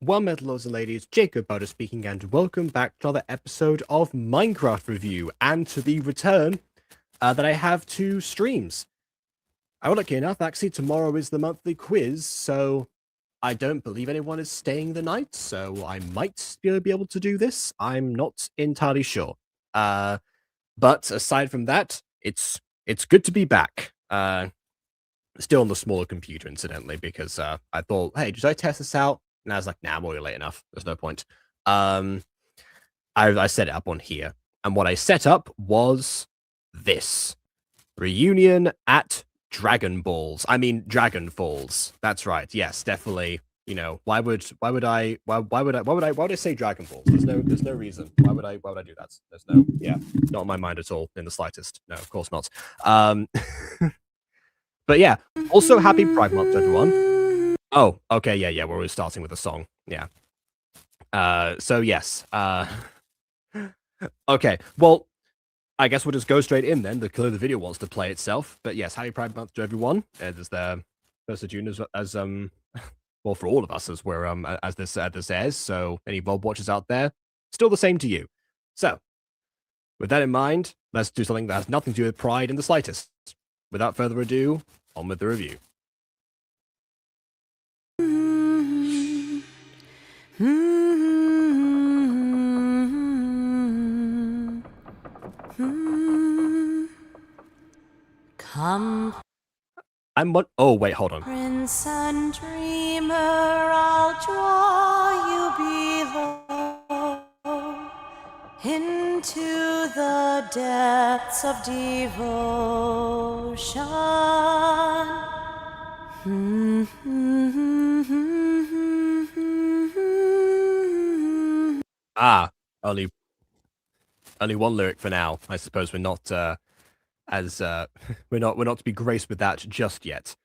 Well met, lords and ladies, Jacob Butter speaking, and welcome back to another episode of Minecraft Review, and to the return that I have to streams. Ironically enough, actually, tomorrow is the monthly quiz, so I don't believe anyone is staying the night, so I might be able to do this. I'm not entirely sure. But aside from that, it's good to be back. Still on the smaller computer, incidentally, because I thought, hey, should I test this out? And I was like, nah, I'm already late enough. There's no point. I set it up on here, and what I set up was this reunion at Dragon Falls. That's right. Yes, definitely. You know, why would I say Dragon Balls? There's no reason. Why would I do that? There's no, not in my mind at all in the slightest. No, of course not. But yeah, also happy Pride Month, everyone. Oh, okay, yeah, we're always starting with a song. Yeah. So yes. Okay, well, I guess we'll just go straight in then. Clearly the video wants to play itself. But yes, happy Pride Month to everyone. As the 1st of June as well, for all of us as we're as this airs. So any Bob watchers out there, still the same to you. So with that in mind, let's do something that has nothing to do with Pride in the slightest. Without further ado, on with the review. Come, Oh, wait, hold on. Prince and Dreamer, I'll draw you below into the depths of devotion. Only one lyric for now. I suppose we're not we're not to be graced with that just yet.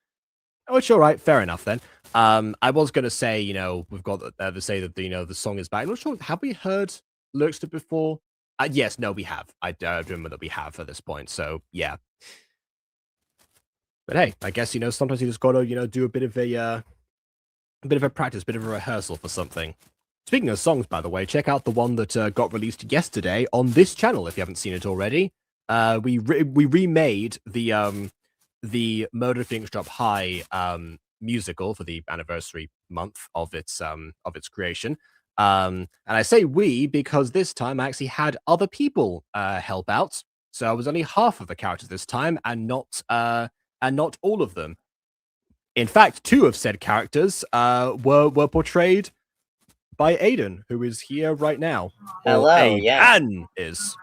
Which, all right, fair enough then. I was gonna say, you know, we've got to say that the song is back. I'm not sure. Have we heard lyrics to it before? Yes, no, we have. I remember that we have at this point. So yeah. But hey, I guess sometimes you just gotta do a bit of a practice, bit of a rehearsal for something. Speaking of songs, by the way, check out the one that got released yesterday on this channel if you haven't seen it already. We remade the Murder Phoenix Drop High musical for the anniversary month of its creation. And I say we because this time I actually had other people help out, so I was only half of the characters this time, and not all of them. In fact, 2 of said characters were portrayed by Aiden, who is here right now. Hello, yeah. Anne is.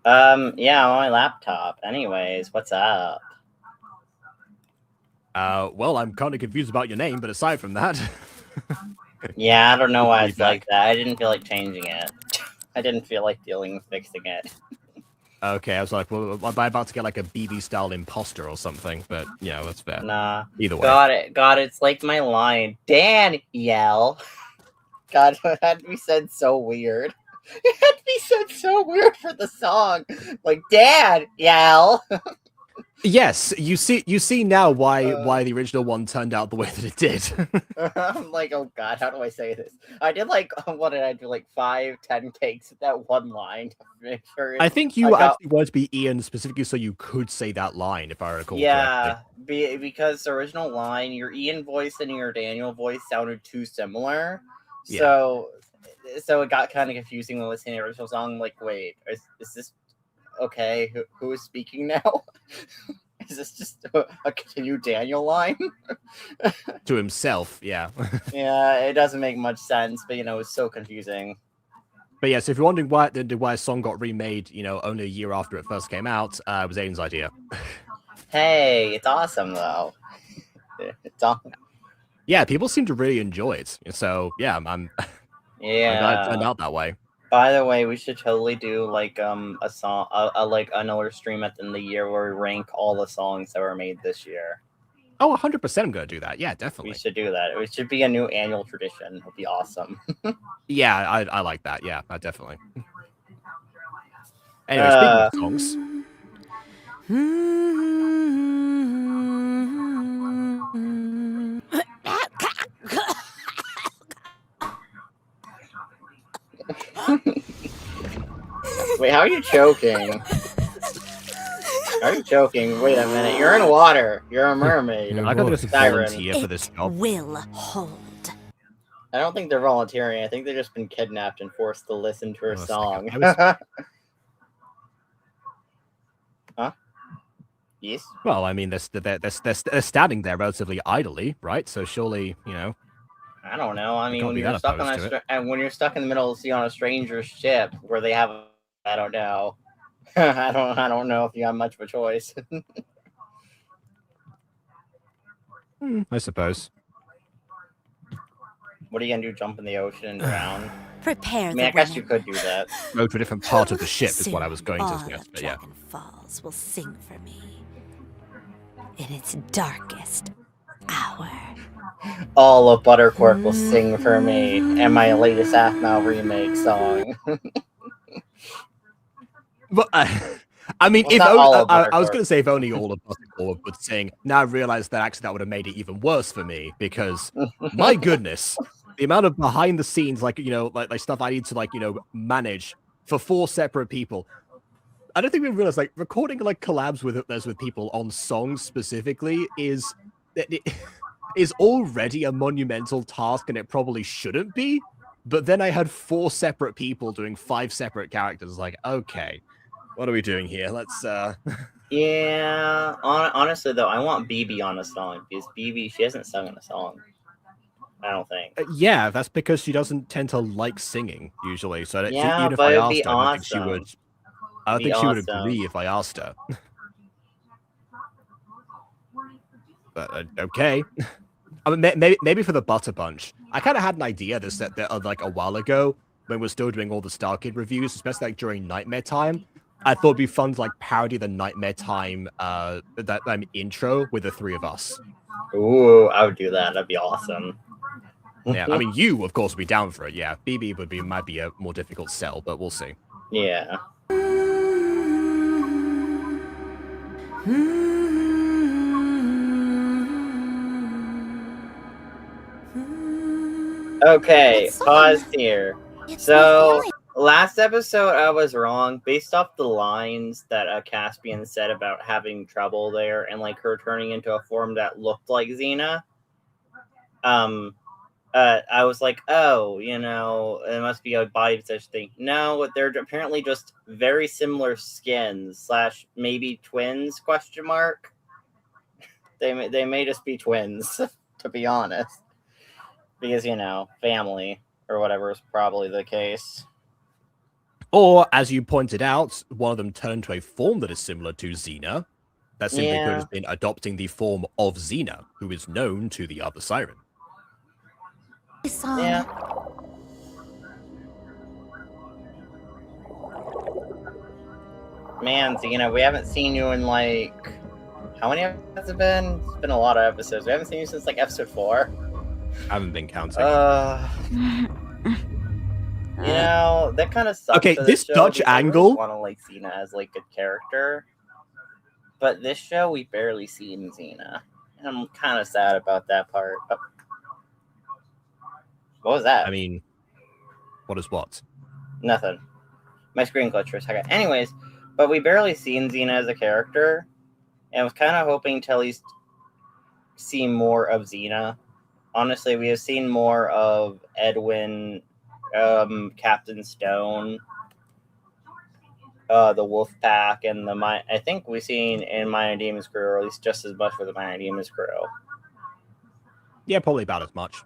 Yeah, on my laptop. Anyways, what's up? Well, I'm kind of confused about your name, but aside from that... Yeah, I don't know why it's like that. I didn't feel like changing it. I didn't feel like dealing with fixing it. Okay, I was like, well, am I about to get like a BB-style imposter or something? But, yeah, that's fair. Nah. Either way. God, it's like my line. Danielle! God, it had to be said so weird. It had to be said so weird for the song. Like, Danielle! Yes, you see now why the original one turned out the way that it did. I'm like, oh god, how do I say this? I did like, what did I do? Like 5-10 takes with that one line to make sure. I think you actually wanted to be Ian specifically so you could say that line, if I recall correctly. Because the original line, your Ian voice and your Daniel voice sounded too similar. Yeah. So it got kind of confusing when listening to the original song. Like, wait, is this okay? Who is speaking now? Is this just a continued Daniel line? To himself, yeah. Yeah, it doesn't make much sense, but it's so confusing. But yes, if you're wondering why a song got remade, only a year after it first came out, it was Aiden's idea. Hey, it's awesome though. It's awesome. Yeah, people seem to really enjoy it. So yeah, I'm glad it turned out that way. By the way, we should totally do like a song, like another stream at the end of the year where we rank all the songs that were made this year. Oh, 100% I'm gonna do that. Yeah, definitely. We should do that. It should be a new annual tradition. It'll be awesome. Yeah, I like that. Yeah, definitely. Anyway, speaking of songs. Wait, how are you choking? How are you choking? Wait a minute. You're in water. You're a mermaid. I gotta just Siren. volunteer for this job. Will hold. I don't think they're volunteering. I think they've just been kidnapped and forced to listen to her song. Huh? Yes? Well, I mean, they're standing there relatively idly, right? So surely, you know. I don't know. I mean, can't when be you're that stuck on opposed to when you're stuck in the middle of the sea on a stranger's ship where they have, I don't know. I don't know if you have much of a choice. I suppose. What are you gonna do? Jump in the ocean and drown? Prepare I mean, I guess you could do that. Go to a different part of the ship is what I was Soon, going to all suggest, of but yeah. Dragon Falls will sing for me in its darkest hour. All of Buttercorp will sing for me and my latest Aphmau remake song. But I mean, Well, if not only, all of I was Buttercorp. going to say if only all of Buttercorp would sing. Now I realize that actually that would have made it even worse for me because my goodness, the amount of behind the scenes, like, you know, like stuff I need to, like, you know, manage for 4 separate people. I don't think we realize, like, recording like collabs with people on songs specifically is already a monumental task, and it probably shouldn't be. But then I had 4 separate people doing 5 separate characters. Like, okay, what are we doing here? Let's Yeah, honestly though, I want BB on a song because BB, she hasn't sung in a song. I don't think. Yeah, that's because she doesn't tend to like singing usually. So Yeah, even if but I it'd asked be her, I don't think she would. awesome. I don't It'd be think she would awesome. agree if I asked her. But okay. I mean, maybe for the Butter Bunch. I kind of had an idea that like a while ago when we're still doing all the Starkid reviews, especially like during Nightmare Time. I thought it'd be fun to like parody the Nightmare Time that intro with the 3 of us. Ooh, I would do that. That'd be awesome. Yeah, I mean, you of course would be down for it. Yeah, BB might be a more difficult sell, but we'll see. Yeah. Okay, What's pause on? here. It's So, my last episode I was wrong based off the lines that Caspian said about having trouble there and like her turning into a form that looked like Xena. I was like, oh, you know, it must be a body possession thing. No, they're apparently just very similar skins / maybe twins ? They may just be twins, to be honest, because you know, family or whatever is probably the case. Or, as you pointed out, one of them turned to a form that is similar to Xena. That simply could Yeah. have been adopting the form of Xena, who is known to the other Siren. song. Yeah. Man, Xena, we haven't seen you in like how many episodes has it been? It's been a lot of episodes. We haven't seen you since like episode 4. I haven't been counting. You know, that kind of sucks. Okay, for this show Dutch because I really angle- want to like Xena as like a character, but this show we barely seen Xena, and I'm kind of sad about that part. Oh. What was that? I mean, what is what? Nothing. My screen glitched for a second. Anyways, but we barely seen Xena as a character, and was kind of hoping to at least see more of Xena. Honestly, we have seen more of Edwin, Captain Stone, the Wolf Pack, and I think we've seen in Minor Demon's Crew, or at least just as much for the Minor Demon's Crew. Yeah, probably about as much.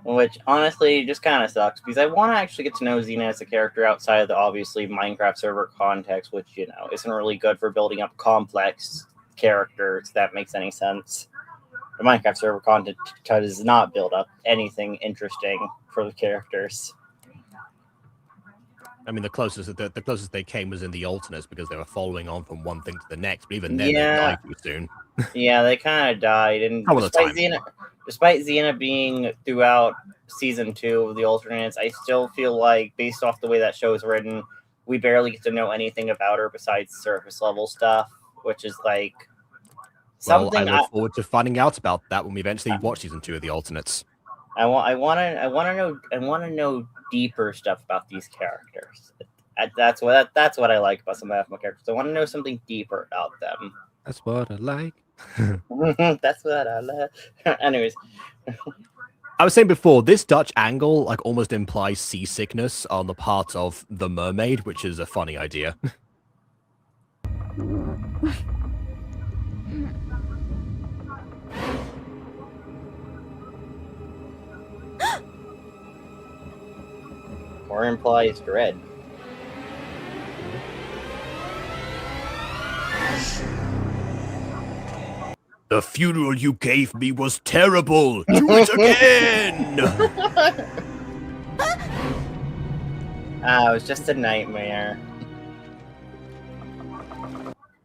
Which honestly just kind of sucks because I want to actually get to know Xena as a character outside of the obviously Minecraft server context, which, you know, isn't really good for building up complex characters, if that makes any sense. The Minecraft server content does not build up anything interesting for the characters. I mean, the closest they came was in the alternates because they were following on from one thing to the next. But even then, they died too soon. Yeah, they kind of died, and despite Xena being throughout season 2 of the alternates, I still feel like, based off the way that show is written, we barely get to know anything about her besides surface level stuff, which is like something. Well, I look forward to finding out about that when we eventually watch season 2 of the alternates. I want to know deeper stuff about these characters. That's what I like about some of the Aphmau characters. I want to know something deeper about them. That's what I like. That's what I love. Anyways, I was saying before, this Dutch angle like almost implies seasickness on the part of the mermaid, which is a funny idea. or implies dread. The funeral you gave me was terrible. Do it again. It was just a nightmare.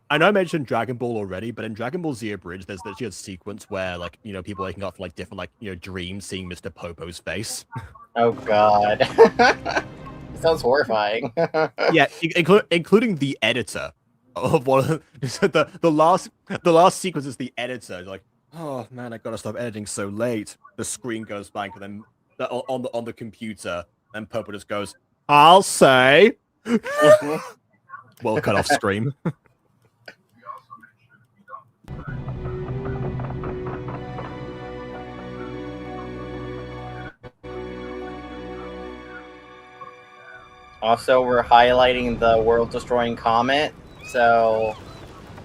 I know I mentioned Dragon Ball already, but in Dragon Ball Z Abridged, there's actually a sequence where, like, you know, people waking up from like different, like, you know, dreams, seeing Mr. Popo's face. Oh God, sounds horrifying. Yeah, including the editor of one of the last sequence is the editor. Like, oh man, I gotta stop editing so late. The screen goes blank, and then on the computer, and Popo just goes, "I'll say." Well, cut off screen. Also, we're highlighting the world-destroying comet, so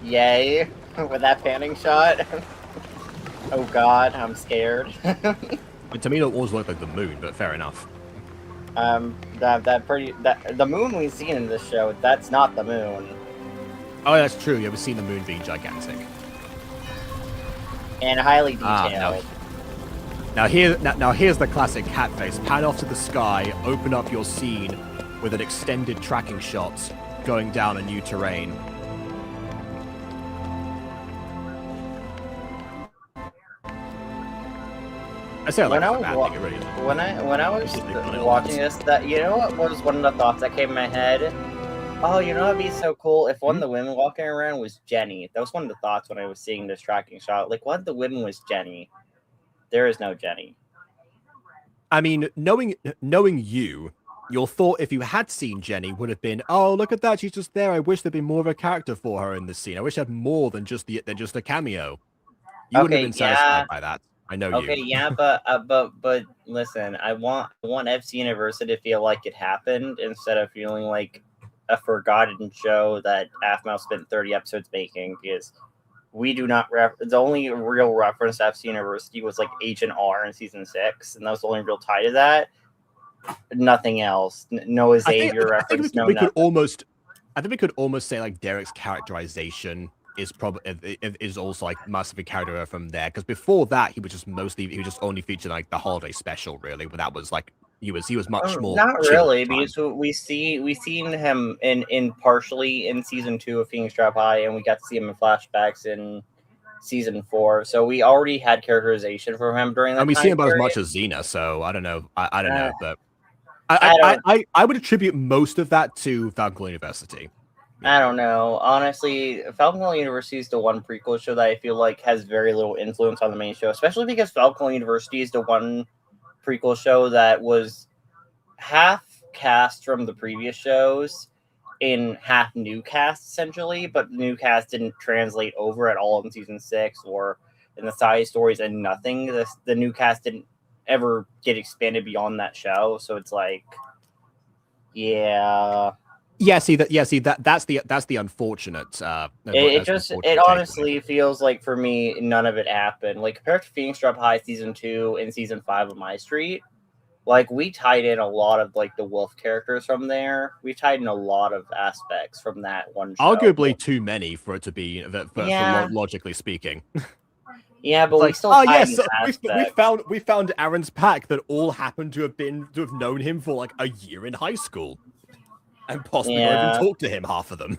yay with that panning shot. Oh God, I'm scared. To me, it always looked like the moon, but fair enough. The moon we've seen in this show, that's not the moon. Oh, that's true. You ever seen the moon being gigantic? And highly detailed. Now here's the classic cat face. Pan off to the sky, open up your scene with an extended tracking shot going down a new terrain. I say I like When the I bad was thing, it really is. when I was It's just they've done it watching once. this, that you know what was one of the thoughts that came in my head? Oh, you know, it'd be so cool if one of the women walking around was Jenny. That was one of the thoughts when I was seeing this tracking shot. Like, what if the women was Jenny? There is no Jenny. I mean, knowing you, your thought if you had seen Jenny would have been, oh, look at that, she's just there. I wish there'd been more of a character for her in this scene. I wish I had more than just a cameo. You wouldn't have been satisfied by that. I know Okay, you. yeah, but listen, I want FC University to feel like it happened instead of feeling like a forgotten show that Aphmau spent 30 episodes making, because we do not the only real reference to FC University was like Agent R in season 6, and that was the only real tie to that. Nothing else. No Xavier reference. I think we could almost say like Derek's characterization is also like massively carried over from there, because before that he was just only featured like the holiday special, really, but that was like he was much more not really, because we seen him in partially in season 2 of Phoenix Trap High, and we got to see him in flashbacks in season 4, so we already had characterization for him during that. And we see him about as much as Xena, so I don't know, I don't know, but I would attribute most of that to Falcon University. I don't know. Honestly, Falcon University is the one prequel show that I feel like has very little influence on the main show, especially because Falcon University is the one prequel show that was half cast from the previous shows in half new cast, essentially, but the new cast didn't translate over at all in season 6 or in the side stories, and nothing. The new cast didn't ever get expanded beyond that show, so it's like, yeah. That's the unfortunate. It honestly feels like, for me, none of it happened. Like, compared to Phoenix Drop High season 2 and season 5 of My Street, like, we tied in a lot of like the wolf characters from there. We tied in a lot of aspects from that one show. Arguably too many for it to be logically speaking. Yeah, but we still we found Aaron's pack that all happened to have known him for like a year in high school. And possibly not even talk to him, half of them.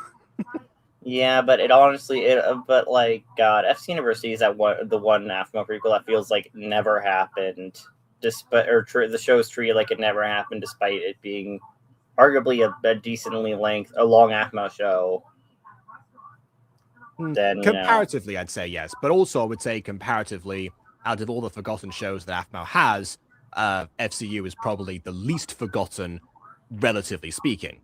Yeah, but it honestly, but like, God, FC University is the one Aphmau prequel that feels like never happened, despite, or the show's treated like it never happened, despite it being arguably a decently long Aphmau show. Then comparatively, I'd say yes, but also I would say comparatively, out of all the forgotten shows that Aphmau has, FCU is probably the least forgotten, relatively speaking.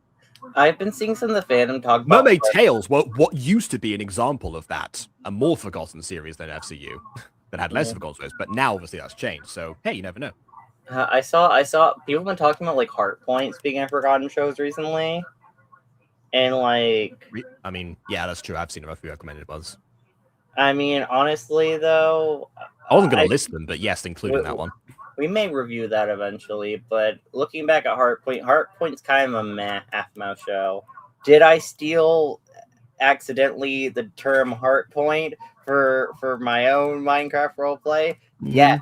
I've been seeing some of the fandom talk about Mermaid Tales, what used to be an example of that, a more forgotten series than FCU, that had less forgotten stories, but now obviously that's changed. So hey, you never know. I saw people have been talking about like Heart Point, speaking of forgotten shows recently, and like, I mean, yeah, that's true. I've seen a few recommended ones. I mean, honestly though, I wasn't gonna list them, but yes, including that one. We may review that eventually, but looking back at Heart Point's kind of a meh Aphmau show. Did I steal accidentally the term Heart Point for my own Minecraft roleplay? Yes.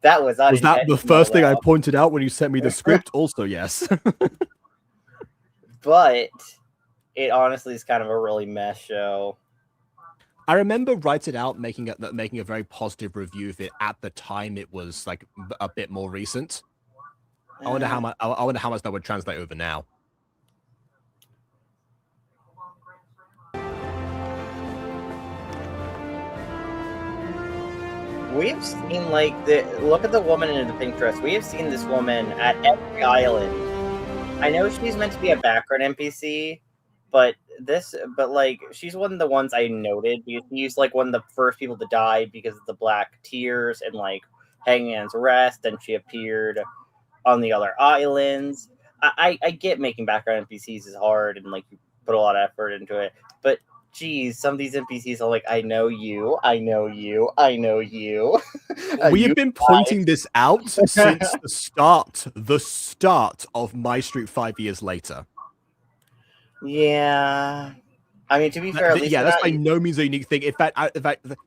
That was unintentional. Was that the first thing I pointed out when you sent me the script? Also, yes. But it honestly is kind of a really mess show. I remember writing out making a very positive review of it at the time. It was like a bit more recent. I wonder how much. I wonder how much that would translate over now. We've seen like look at the woman in the pink dress. We have seen this woman at every island. I know she's meant to be a background NPC, but like she's one of the ones I noted because she's like one of the first people to die because of the black tears and like Hangman's Rest, and she appeared on the other islands. I get making background NPCs is hard and like you put a lot of effort into it, but geez, some of these NPCs are like, I know you, I know you, I know you. We have been pointing this out since the start of My Street 5 years later. Yeah. I mean, to be fair, at least that's by no means a unique thing. In fact,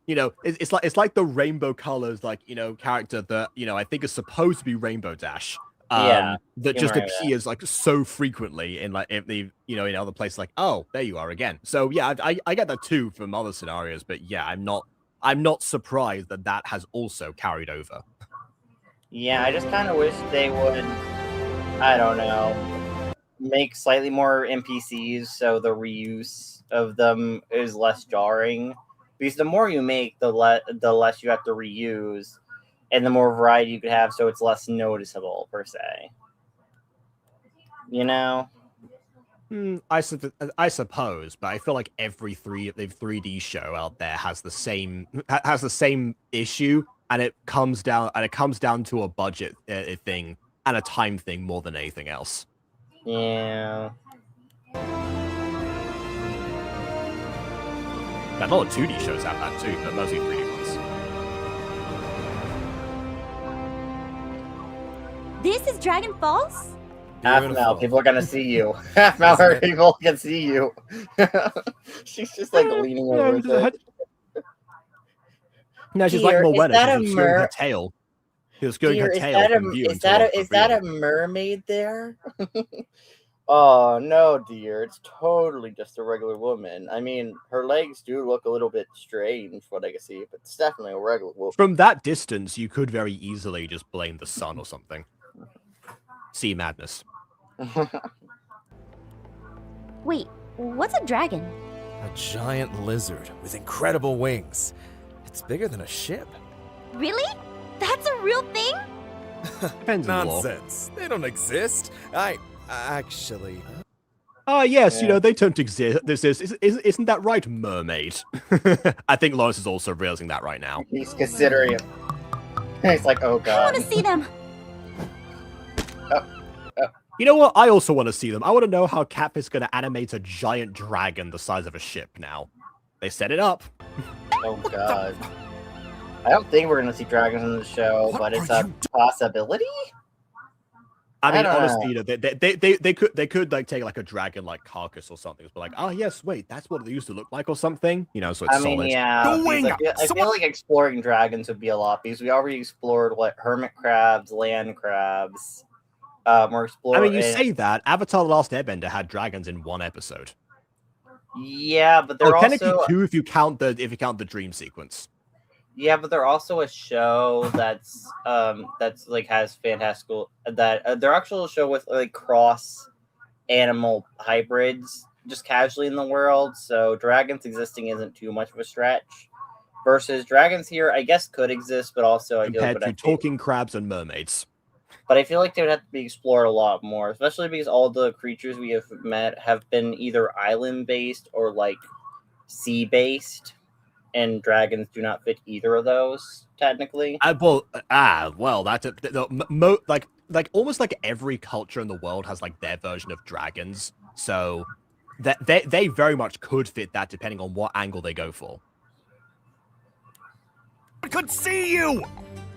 you know, it's like the rainbow colors, like, you know, character that, you know, I think is supposed to be Rainbow Dash. That just appears like so frequently in like in other places. Like, oh, there you are again. So yeah, I get that too from other scenarios, but yeah, I'm not surprised that has also carried over. Yeah, I just kind of wish they would, I don't know, make slightly more NPCs so the reuse of them is less jarring. Because the more you make, the less you have to reuse, and the more variety you could have, so it's less noticeable per se. You know? I suppose, but I feel like every 3D show out there has the same issue, and it comes down to a budget thing and a time thing more than anything else. Yeah. A lot of 2D shows have that too, but mostly 3D ones. This is Dragon Falls? Aphmau, people are gonna see you. Aphmau, people can see you. She's just like leaning over it. No, she's like Morwenna. She's showing her tail. She was going her tail from view. Is that a mermaid there? Oh no, dear! It's totally just a regular woman. I mean, her legs do look a little bit strange, what I can see, but it's definitely a regular woman. From that distance, you could very easily just blame the sun or something. Sea madness. Wait, what's a dragon? A giant lizard with incredible wings. It's bigger than a ship. Really? That's a real thing? Depends on the law. Nonsense. They don't exist. Actually. Ah, yes, you know, they don't exist. Isn't that right, Mermaid? I think Lawrence is also realizing that right now. He's considering it. He's like, oh god. I want to see them. You know what? I also want to see them. I want to know how Cap is going to animate a giant dragon the size of a ship now. They set it up. Oh god. I don't think we're going to see dragons in the show, but it's a possibility? I mean, honestly, you know, they could like take like a dragon like carcass or something, but like, oh yes, wait, that's what they used to look like or something, you know. So it's solid. Yeah, I feel like exploring dragons would be a lot because we already explored what hermit crabs, land crabs. We're exploring. I mean, you say that Avatar: The Last Airbender had dragons in one episode. Yeah, but they're technically also two if you count the dream sequence. Yeah, but they're also a show that's like has fantastical they're actually a show with like cross animal hybrids just casually in the world. So dragons existing isn't too much of a stretch. Versus dragons here, I guess could exist, but also compared to talking crabs and mermaids. But I feel like they would have to be explored a lot more, especially because all the creatures we have met have been either island-based or, like, sea-based, and dragons do not fit either of those, technically. Like almost like every culture in the world has like their version of dragons, so that they very much could fit that depending on what angle they go for. I could see you!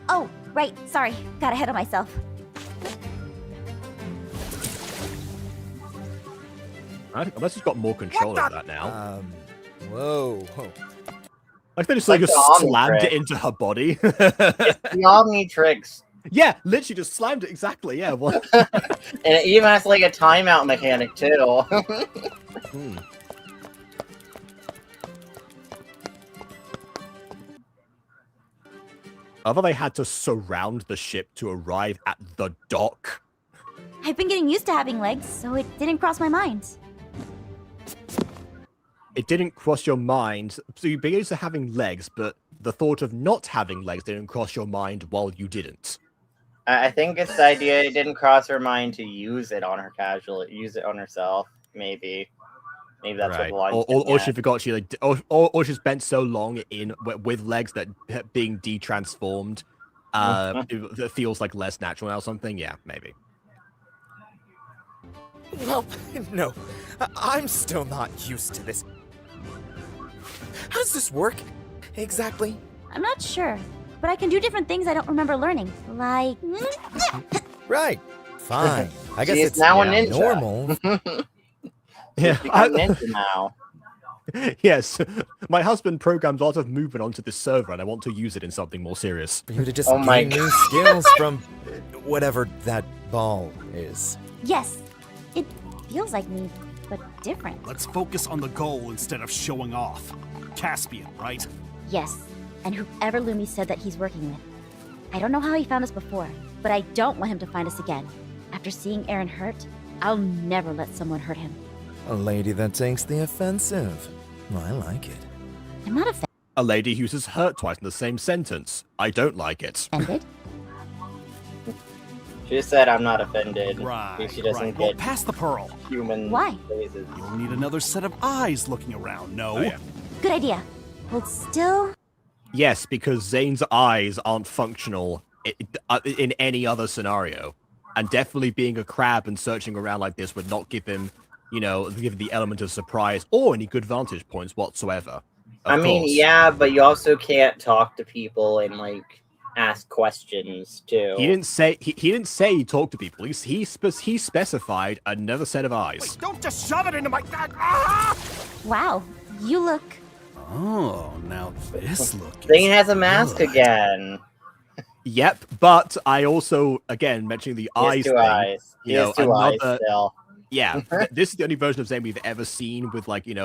Oh, right. Sorry. Got ahead of myself. Unless he's got more control of that now. Whoa. Like they just Like just the slammed Omnitrix. it into her body. It's the Omnitrix. Yeah, literally just slammed it exactly. Yeah. What? And it even has, like, a timeout mechanic, too. Although they had to surround the ship to arrive at the dock. I've been getting used to having legs, so it didn't cross my mind. It didn't cross your mind. So you've been used to having legs, but the thought of not having legs didn't cross your mind while you didn't. I think it's the idea it didn't cross her mind to use it on her casually, use it on herself, maybe. Maybe that's what Right. the line Or she forgot she like, or she spent so long in with legs that being de-transformed, it feels like less natural now or something. Yeah, maybe. Well, no. I'm still not used to this. How does this work? Exactly? I'm not sure, but I can do different things I don't remember learning. Like... Right. Fine. I guess She is it's now a ninja. normal. Yeah. Become ninja now. Yes. My husband programmed a lot of movement onto this server, and I want to use it in something more serious. For you to just Oh my gain new skills from whatever that ball is. Yes, it feels like me, but different. Let's focus on the goal instead of showing off. Caspian, right? Yes, and whoever Lumi said that he's working with. I don't know how he found us before, but I don't want him to find us again. After seeing Aaron hurt, I'll never let someone hurt him. A lady that takes the offensive. I like it. I'm not A lady uses hurt twice in the same sentence. I don't like it. offended. She just said I'm not offended. Right. She doesn't right. Well, get pass the pearl. human Why? phrases. You'll need another set of eyes looking around, no? Oh, yeah. Good idea. Hold still. Yes, because Zane's eyes aren't functional in any other scenario. And definitely being a crab and searching around like this would not give him, give the element of surprise or any good vantage points whatsoever. I mean, course. yeah, but you also can't talk to people and, like, ask questions, too. He didn't say he talked to people. He specified another set of eyes. Wait, don't just shove it into my... Ah! Wow, you look... Oh, now this look Zane is has a mask good. again. Yep, but I also, again, mentioning the He has eyes two thing. eyes. He has two eyes still. Yeah, this is the only version of Zane we've ever seen with, like, in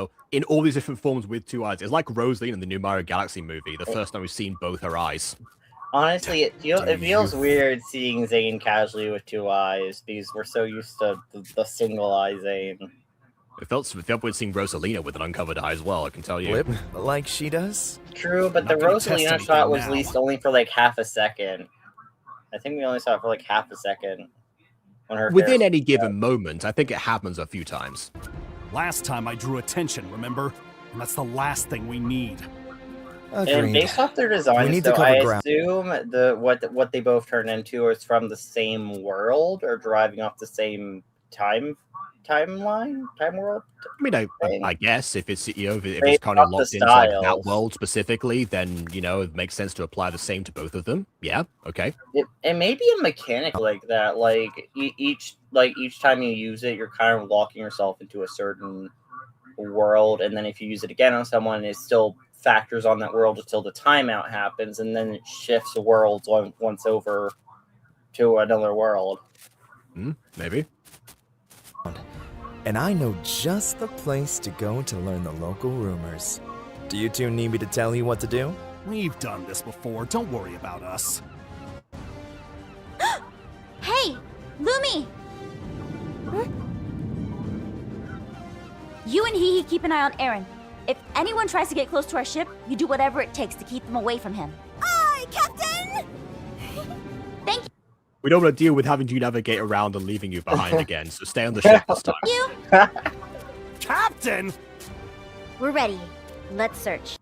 all these different forms with two eyes. It's like Rosaline in the new Mario Galaxy movie, the first time we've seen both her eyes. Honestly, it feels weird seeing Zane casually with two eyes because we're so used to the single eye Zane. It felt weird seeing Rosalina with an uncovered eye as well, I can tell you. Flip like she does? True, but the Not gonna test Rosalina anything shot was now. released only for like half a second. I think we only saw it for like half a second. When her Within hair- any given moment, I think it happens a few times. Last time I drew attention, remember? And that's the last thing we need. And Agreed. based off their designs, need to though, cover I ground. assume what they both turn into is from the same world or driving off the same time world. I mean, I guess if it's if Based it's kind of off the locked into like, that styles. world specifically, then it makes sense to apply the same to both of them. Yeah, okay. It may be a mechanic like that. Like each time you use it, you're kind of locking yourself into a certain world, and then if you use it again on someone, it still factors on that world until the timeout happens, and then it shifts worlds once over to another world. Maybe. And I know just the place to go to learn the local rumors. Do you two need me to tell you what to do? We've done this before. Don't worry about us. Hey, Lumi! You and Hee keep an eye on Aaron. If anyone tries to get close to our ship, you do whatever it takes to keep them away from him. Aye, Captain! Thank you. We don't want to deal with having to navigate around and leaving you behind again, so stay on the ship this time. You? Captain! We're ready. Let's search.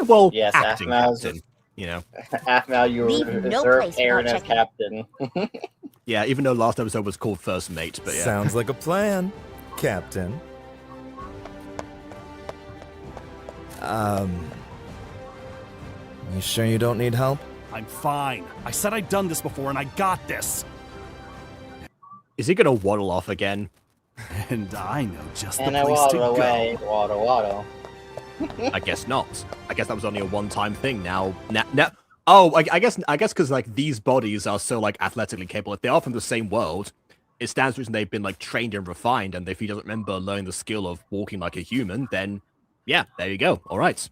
Well, Yes, acting Aphmau's captain, you know. Aphmau, you Leave were no reserved place Aaron without as checking. captain. Yeah, even though last episode was called First Mate, but yeah. Sounds like a plan, Captain. You sure you don't need help? I'm fine. I said I'd done this before and I got this. Is he gonna waddle off again? And I know just And the I place to waddle go. away, waddle, waddle. I guess not. I guess that was only a one-time thing. Now. Oh, I guess because like these bodies are so like athletically capable. If they are from the same world, it stands to reason they've been like trained and refined. And if he doesn't remember learning the skill of walking like a human, then yeah, there you go. All right.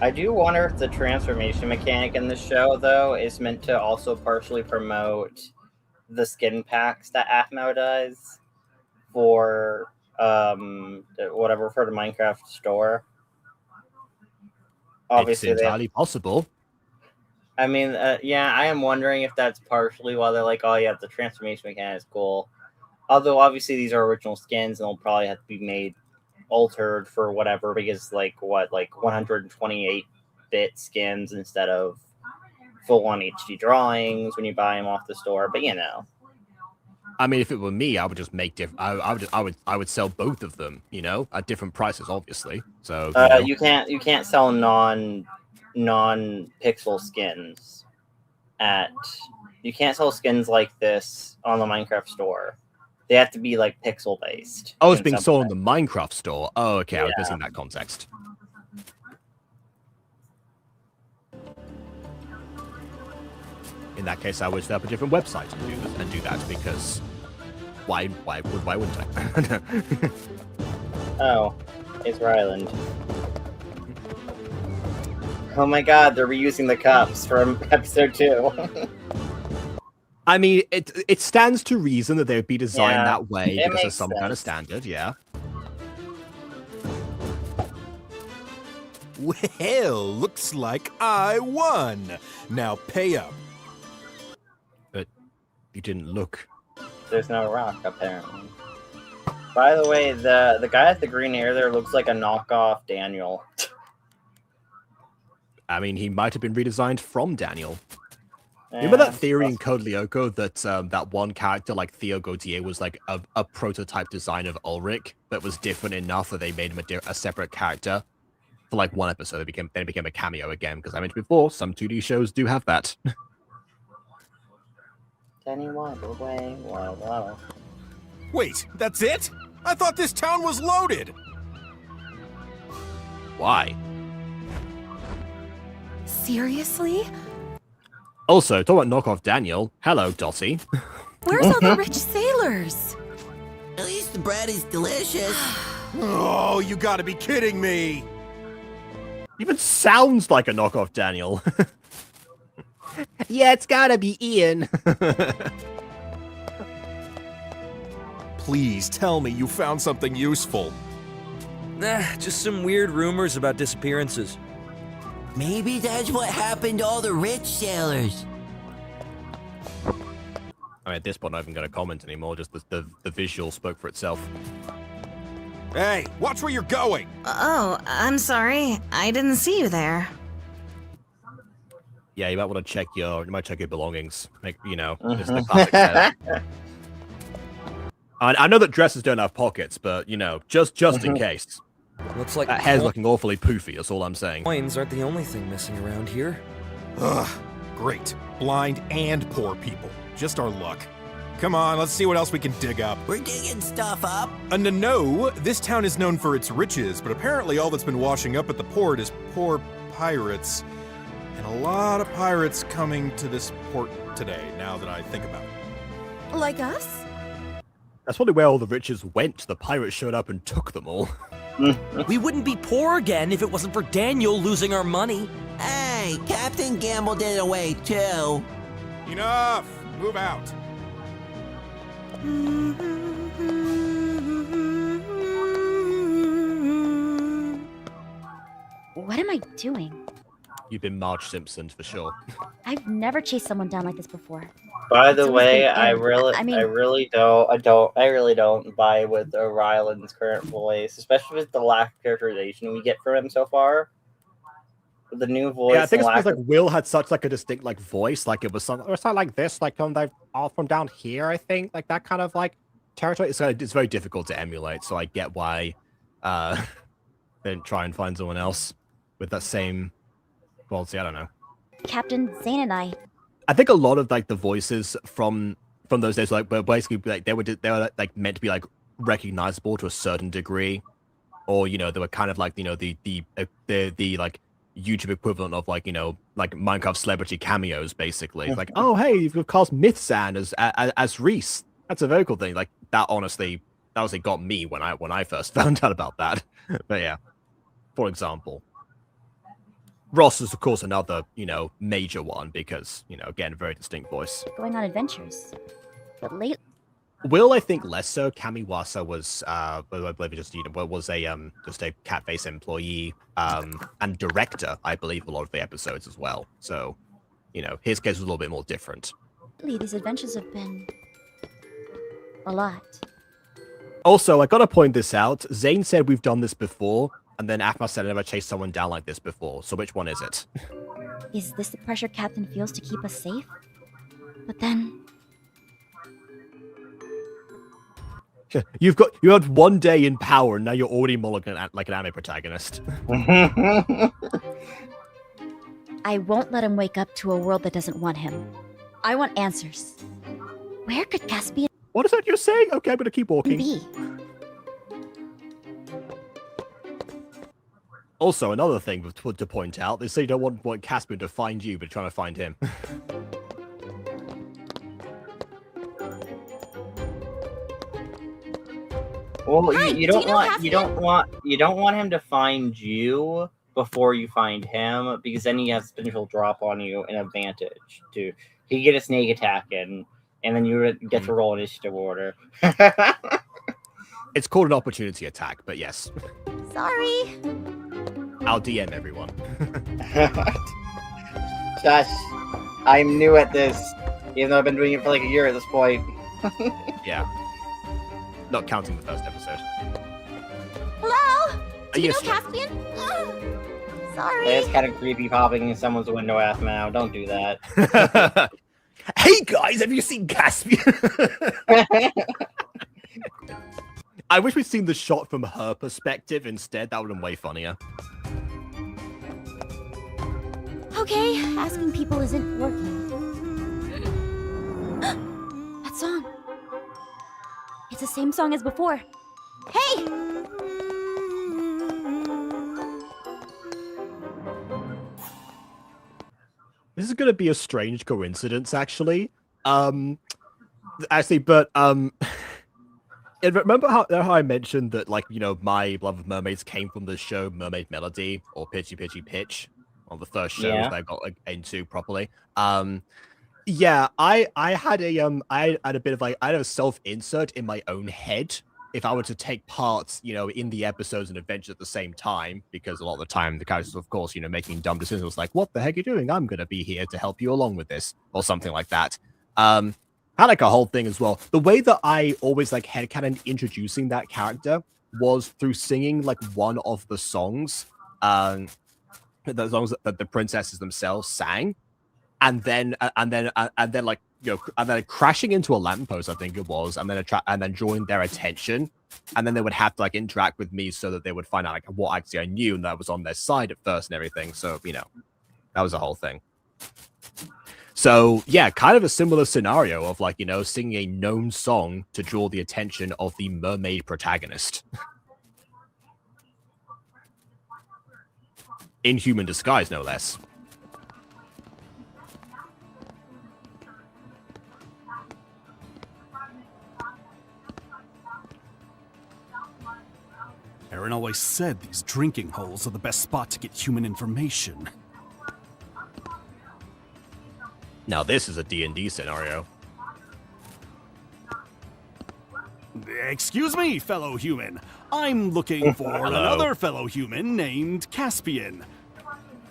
I do wonder if the transformation mechanic in the show, though, is meant to also partially promote the skin packs that Aphmau does for whatever for the Minecraft store. Obviously, it's entirely possible. I mean, yeah, I am wondering if that's partially why they're like, oh yeah, the transformation mechanic is cool. Although obviously these are original skins and they'll probably have to be made altered for whatever, because like 128-bit skins instead of full-on HD drawings when you buy them off the store. But you know, I mean, if it were me, I would just make different. I would sell both of them, you know, at different prices, obviously. So you can't sell non-pixel skins you can't sell skins like this on the Minecraft store. They have to be like pixel based. Oh, it's being sold in the Minecraft store. Oh, okay, I was missing that context. In that case, I would set up a different website and do that because why wouldn't I? Oh, it's Ryland. Oh my god, they're reusing the cups from episode 2. I mean, it stands to reason that they would be designed Yeah, that way it because of makes some kind of sense. standard, yeah. Well, looks like I won. Now pay up. But you didn't look. There's no rock, apparently. By the way, the guy with the green hair there looks like a knockoff Daniel. I mean, he might have been redesigned from Daniel. Remember that theory in Code Lyoko that that one character like Theo Gautier was like a prototype design of Ulrich that was different enough that they made him a separate character for like one episode. Then it became a cameo again, because I mentioned before, some 2D shows do have that. Danny waddle away, waddle, waddle. Wait, that's it? I thought this town was loaded. Why? Seriously? Also, talk about knockoff Daniel. Hello, Dottie. Where's all the rich sailors? At least the bread is delicious. Oh, you gotta be kidding me. Even sounds like a knockoff Daniel. Yeah, it's gotta be Ian. Please tell me you found something useful. Nah, just some weird rumors about disappearances. Maybe that's what happened to all the rich sailors. I mean, at this point, I'm not even going to comment anymore. Just the visual spoke for itself. Hey, watch where you're going. Oh, I'm sorry. I didn't see you there. Yeah, you might want to check your belongings. Like, you know, just the classic setup. I know that dresses don't have pockets, but you know, just in case. Looks like That hair's looking awfully poofy. That's all I'm saying. coins aren't the only thing missing around here. Ugh, great. Blind and poor people. Just our luck. Come on, let's see what else we can dig up. We're digging stuff up. No, this town is known for its riches, but apparently all that's been washing up at the port is poor pirates. And a lot of pirates coming to this port today, now that I think about it. Like us? That's probably where all the riches went. The pirates showed up and took them all. We wouldn't be poor again if it wasn't for Daniel losing our money. Hey, Captain gambled it away too. Enough! Move out. What am I doing? You've been Marge Simpson for sure. I've never chased someone down like this before. By the It's always way, been I Aaron. really don't buy with Ryland's current voice, especially with the lack of characterization we get from him so far. With the new voice, Yeah, I think it's and because like Will had such like a distinct like voice, like it was something. It's not like this, like all from down here. I think like that kind of like territory. It's very difficult to emulate. So I get why they didn't try and find someone else with that same quality. I don't know. Captain Zane and I. I think a lot of like the voices from those days like were basically like they were like meant to be like recognizable to a certain degree, or they were kind of like the like YouTube equivalent of like like Minecraft celebrity cameos basically. It's like, oh hey, you've cast Mythsan as Reese. That's a very cool thing. Like that honestly got me when I first found out about that. But yeah, for example. Ross is, of course, another, major one because, again, very distinct voice. Going on adventures. But lately... Will, I think, less so. Kamiwasa was, I believe, just a cat-face employee and director, I believe, a lot of the episodes as well. So, his case was a little bit more different. These adventures have been... a lot. Also, I gotta point this out. Zane said we've done this before. And then Aphmau said I never chased someone down like this before. So which one is it? Is this the pressure Captain feels to keep us safe? But then... You had 1 day in power, and now you're already mulligan like an anime protagonist. I won't let him wake up to a world that doesn't want him. I want answers. Where could Caspian... What is that you're saying? Okay, I'm gonna keep walking. ...be? Also, another thing to point out, they say you don't want Caspian to find you, but trying to find him. Well, Hi, you don't want him to find you before you find him, because then he has potential drop on you an advantage. He get a snake attack in, and then you get to roll initiative order. It's called an opportunity attack, but yes. Sorry. I'll DM everyone. Josh, I'm new at this, even though I've been doing it for like a year at this point. Yeah. Not counting the first episode. Hello? Do you know Yes, Caspian? Sorry. It's kind of creepy popping in someone's window Aphmau. Don't do that. Hey guys, have you seen Caspian? I wish we'd seen the shot from her perspective instead. That would have been way funnier. Okay, asking people isn't working. That song. It's the same song as before. Hey! This is going to be a strange coincidence, actually. Remember how I mentioned that, like, my love of mermaids came from the show Mermaid Melody or Pitchy Pitchy Pitch, one of the first shows that I got into properly. Yeah, I had a self-insert in my own head if I were to take part, in the episodes and adventures at the same time, because a lot of the time the characters, of course, making dumb decisions was like, what the heck are you doing? I'm going to be here to help you along with this, or something like that. Had like a whole thing as well. The way that I always like headcanon introducing that character was through singing like one of the songs, the songs that the princesses themselves sang, and then crashing into a lamppost, I think it was, and then drawing their attention, and then they would have to like interact with me so that they would find out like what actually I knew and that I was on their side at first and everything. So that was a whole thing. So yeah, kind of a similar scenario of like singing a known song to draw the attention of the mermaid protagonist. In human disguise, no less. Aaron always said these drinking holes are the best spot to get human information. Now this is a D&D scenario. Excuse me, fellow human. I'm looking for Hello. another fellow human named Caspian.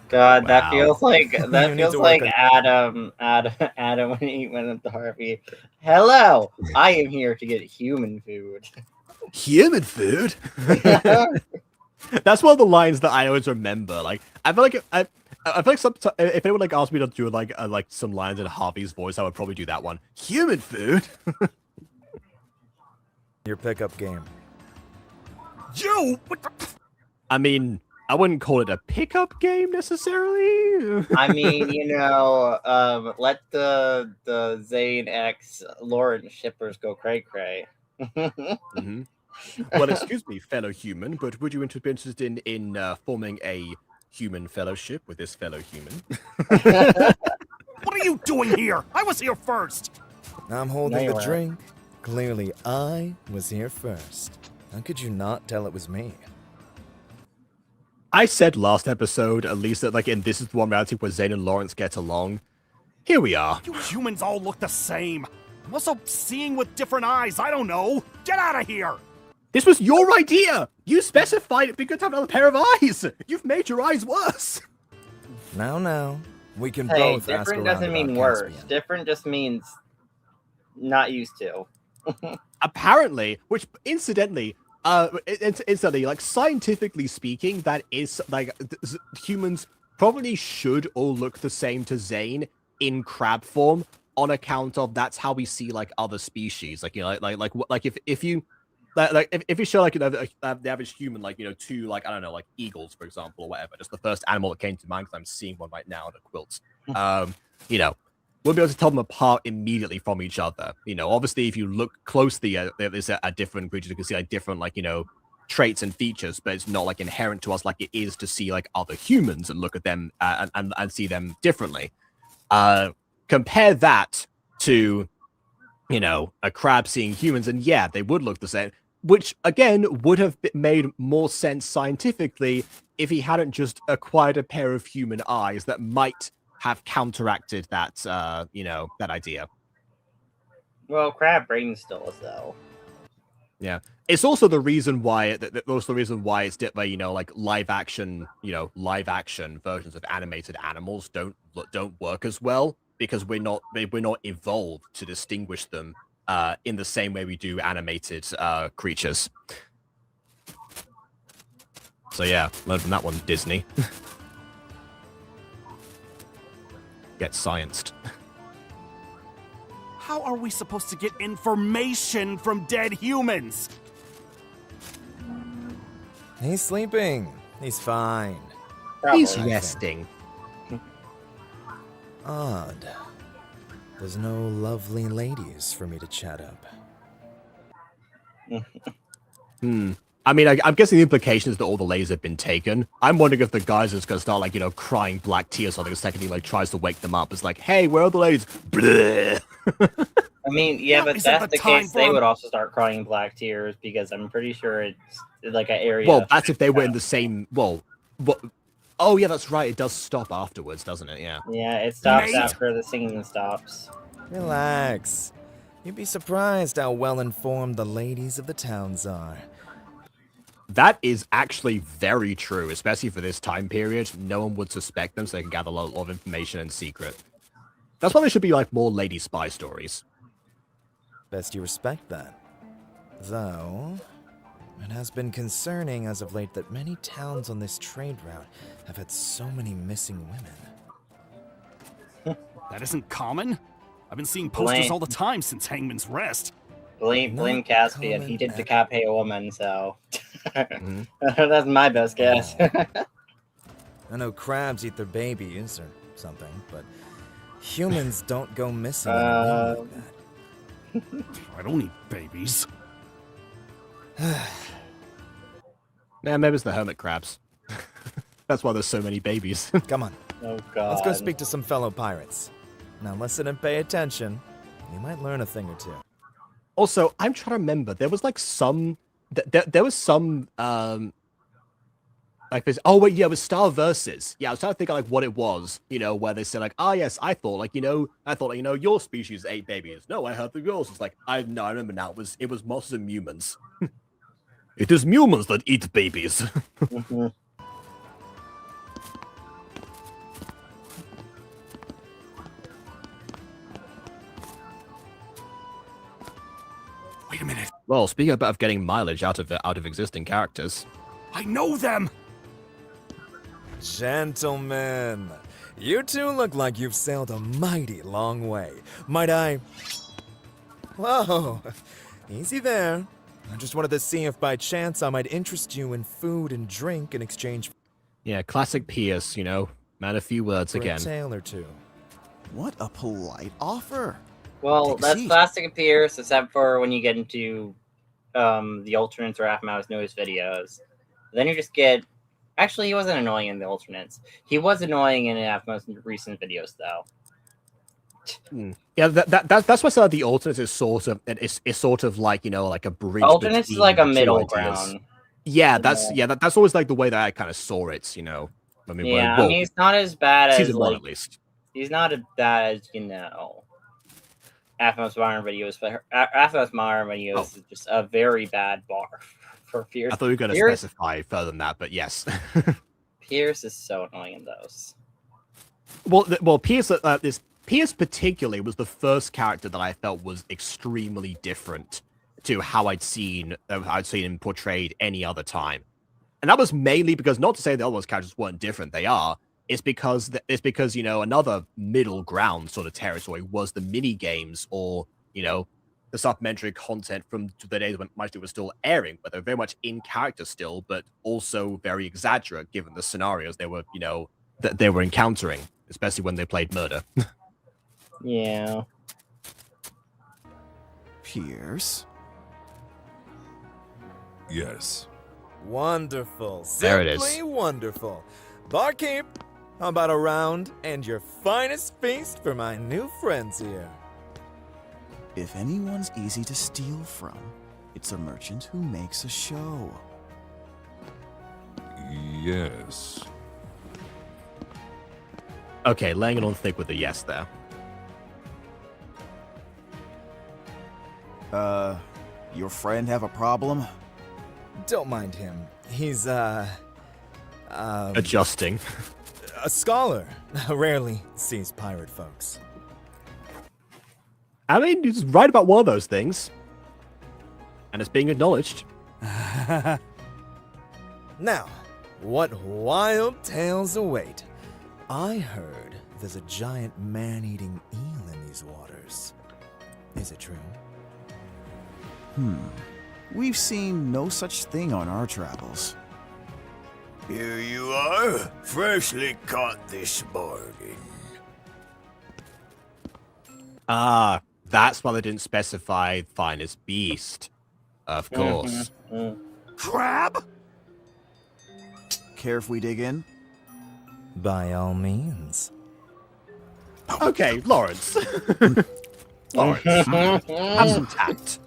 God, that Wow. feels like You need to work Adam when he went up to Harvey. Hello, I am here to get human food. Human food? That's one of the lines that I always remember. Like, I feel like I feel like if anyone like asked me to do like some lines in Harvey's voice, I would probably do that one. Human food? Your pickup game. You! What the... I mean, I wouldn't call it a pickup game necessarily. I mean, let the Zane X Lawrence shippers go cray cray. Mhm. Well, excuse me, fellow human, but would you be interested in forming a human fellowship with this fellow human? What are you doing here? I was here first. I'm No, holding you the weren't. drink. Clearly, I was here first. How could you not tell it was me? I said last episode, at least that like in This Is the One reality where Zane and Lawrence get along. Here we are. You humans all look the same. I'm also seeing with different eyes. I don't know. Get out of here. This was your idea! You specified it because to have another pair of eyes! You've made your eyes worse! Now, we can Hey, both ask different around doesn't mean about worse. Caspian. Different just means not used to. Apparently, which incidentally, instantly, like scientifically speaking, that is like humans probably should all look the same to Zane in crab form on account of that's how we see like other species. Like like if you if you show like the average human like two like I don't know like eagles for example or whatever, just the first animal that came to mind because I'm seeing one right now that quilts. We'll be able to tell them apart immediately from each other. Obviously, if you look closely at there's a different creature, you can see like different like traits and features, but it's not like inherent to us like it is to see like other humans and look at them and see them differently. Compare that to a crab seeing humans, and yeah, they would look the same. Which again would have made more sense scientifically if he hadn't just acquired a pair of human eyes that might have counteracted that, that idea. Well, crab brain still is though. Yeah, it's also the reason why. Also the reason why it's like live action versions of animated animals don't work as well because we're not evolved to distinguish them in the same way we do animated creatures. So yeah, learn from that one, Disney. Get scienced. How are we supposed to get information from dead humans? He's sleeping. He's fine. He's Probably. resting. Odd. There's no lovely ladies for me to chat up. I mean, I'm guessing the implication is that all the ladies have been taken. I'm wondering if the guys are just gonna start like, crying black tears or something. The second he like tries to wake them up, it's like, hey, where are the ladies? Bleh. I mean, yeah, Now but isn't that's the the time case. for They him. would also start crying black tears because I'm pretty sure it's like an area. Well, that's if they were in the same. Oh yeah, that's right. It does stop afterwards, doesn't it? Yeah. Yeah, it stops Mate. after the singing stops. Relax. You'd be surprised how well informed the ladies of the towns are. That is actually very true, especially for this time period. No one would suspect them, so they can gather a lot of information in secret. That's why there should be like more lady spy stories. Best you respect that. Though, it has been concerning as of late that many towns on this trade route have had so many missing women. That isn't common. I've been seeing posters Blame. all the time since Hangman's Rest. Blame Not Caspian. common He did at- decapitate a woman, so Mhm. that's my best guess. I know crabs eat their babies or something, but humans don't go missing in a way like that. I don't eat babies. Yeah, maybe it's the hermit crabs. That's why there's so many babies. Come on, Oh god. let's go speak to some fellow pirates. Now listen and pay attention. You might learn a thing or two. Also, I'm trying to remember. There was like some. There was some. Like this. Oh wait, yeah, it was Star Versus. Yeah, I was trying to think of like what it was. Where they said like, ah, yes, I thought like your species ate babies. No, I heard the yours. It's like I remember now. It was monsters and humans. It is humans that eat babies. Mhm. Wait a minute. Well, speaking of getting mileage out of existing characters. I know them. Gentlemen, you two look like you've sailed a mighty long way. Might I? Whoa, easy there. I just wanted to see if by chance I might interest you in food and drink in exchange Yeah, classic Pierce, you know. Man, a few words for again. a tale or two. What a polite offer. Well, Take a that's seat. classic appears, except for when you get into the alternates or Aphmau's newest videos. Then you just get. Actually, he wasn't annoying in the alternates. He was annoying in Aphmau's recent videos, though. Yeah, that's why some of the alternates is sort of like, you know, like a bridge. Alternates is between like a the two middle ideas. ground. Yeah, that's always like the way that I kind of saw it, you know. I mean, Yeah, well, I mean, he's not as bad as season 1 like at least. he's not as bad as, you know, Aphmau's modern videos, but Aphmau's modern videos is just a very bad bar for Pierce. I thought you were going to Pierce, specify further than that, but yes. Pierce is so annoying in those. Well, Pierce particularly was the first character that I felt was extremely different to how I'd seen him portrayed any other time, and that was mainly because, not to say the other characters weren't different, they are. It's because you know, another middle ground sort of territory was the mini games, or you know, the supplementary content from the days when Majesty was still airing, where they're very much in character still, but also very exaggerate given the scenarios they were, you know, that they were encountering, especially when they played murder. Yeah. Pierce? Yes. Wonderful. There it is. Simply wonderful. Barkeep, how about a round and your finest feast for my new friends here? If anyone's easy to steal from, it's a merchant who makes a show. Yes. Okay, laying it on thick with a yes there. Your friend have a problem? Don't mind him. He's, Adjusting. a scholar. Rarely sees pirate folks. I mean, he's right about one of those things. And it's being acknowledged. Now, what wild tales await? I heard there's a giant man-eating eel in these waters. Is it true? We've seen no such thing on our travels. Here you are, freshly caught this morning. Ah, that's why they didn't specify finest beast. Of course. Crab? Care if we dig in? By all means. Okay, Lawrence. Lawrence, have some tact.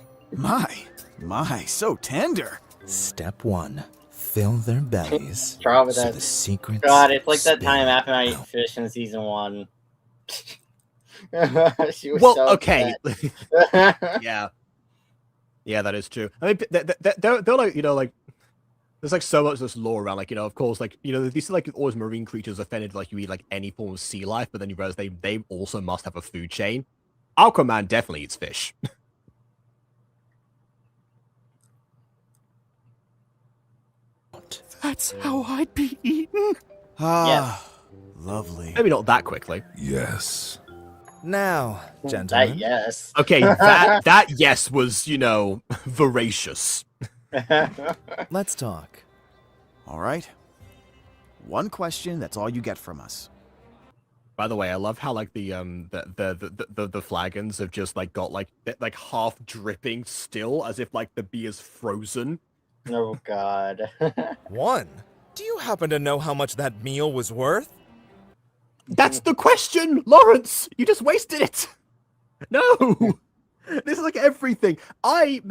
My, so tender. Step 1. Fill their bellies. Try with so that. the secrets God, it's like that spill time after I out. fish in season 1. She was Well, so okay. upset. Yeah, that is true. I mean, they're like, you know, like, there's like so much this lore around, like, you know, of course, like, you know, these are like always marine creatures offended, like you eat like any form of sea life, but then you realize they also must have a food chain. Aquaman definitely eats fish. That's how I'd be eaten? Lovely. Maybe not that quickly. Yes. Now, gentlemen. Yes. Okay, that yes was, you know, voracious. Let's talk. All right. One question, that's all you get from us. By the way, I love how like the flagons have just like got like half dripping still, as if like the beer's frozen. Oh God. 1. Do you happen to know how much that meal was worth? That's the question, Lawrence. You just wasted it. No, this is like everything. I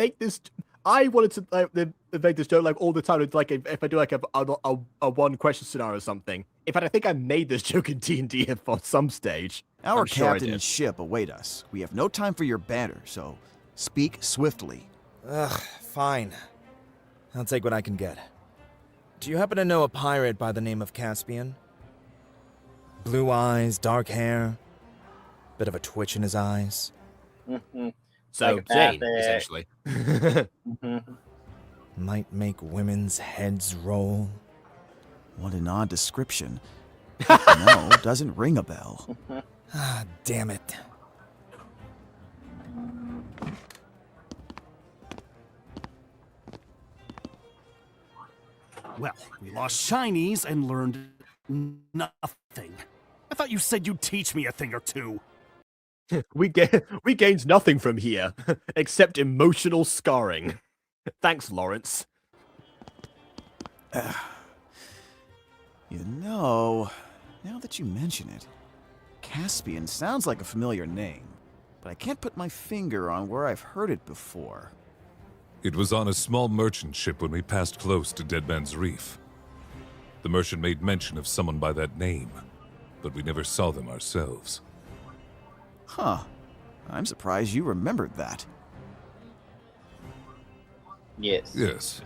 wanted to make this joke like all the time. It's like if I do like a one question scenario or something. In fact, I think I made this joke in D&D on some stage. Our I'm sure I captain did. and ship await us. We have no time for your banter, so speak swiftly. Ugh, fine. I'll take what I can get. Do you happen to know a pirate by the name of Caspian? Blue eyes, dark hair, bit of a twitch in his eyes. So, Zane, essentially. Might make women's heads roll. What an odd description. No, doesn't ring a bell. Ah, damn it. Well, we lost shinies and learned nothing. I thought you said you'd teach me a thing or two. we gained nothing from here, except emotional scarring. Thanks, Lawrence. You know, now that you mention it, Caspian sounds like a familiar name, but I can't put my finger on where I've heard it before. It was on a small merchant ship when we passed close to Dead Man's Reef. The merchant made mention of someone by that name, but we never saw them ourselves. Huh. I'm surprised you remembered that. Yes. Yes.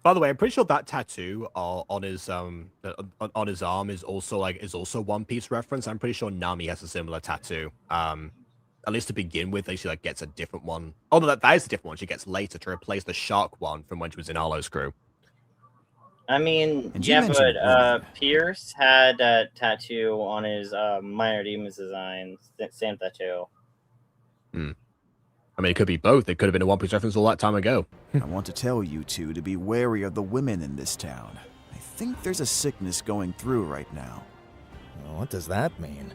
By the way, I'm pretty sure that tattoo on his arm is also One Piece reference. I'm pretty sure Nami has a similar tattoo. At least to begin with, she like gets a different one. Oh no, that is a different one she gets later to replace the shark one from when she was in Arlo's crew. I mean, And you yeah, mentioned but women. Pierce had a tattoo on his minor demons design, same tattoo. I mean, it could be both. It could have been a One Piece reference all that time ago. I want to tell you two to be wary of the women in this town. I think there's a sickness going through right now. Well, what does that mean?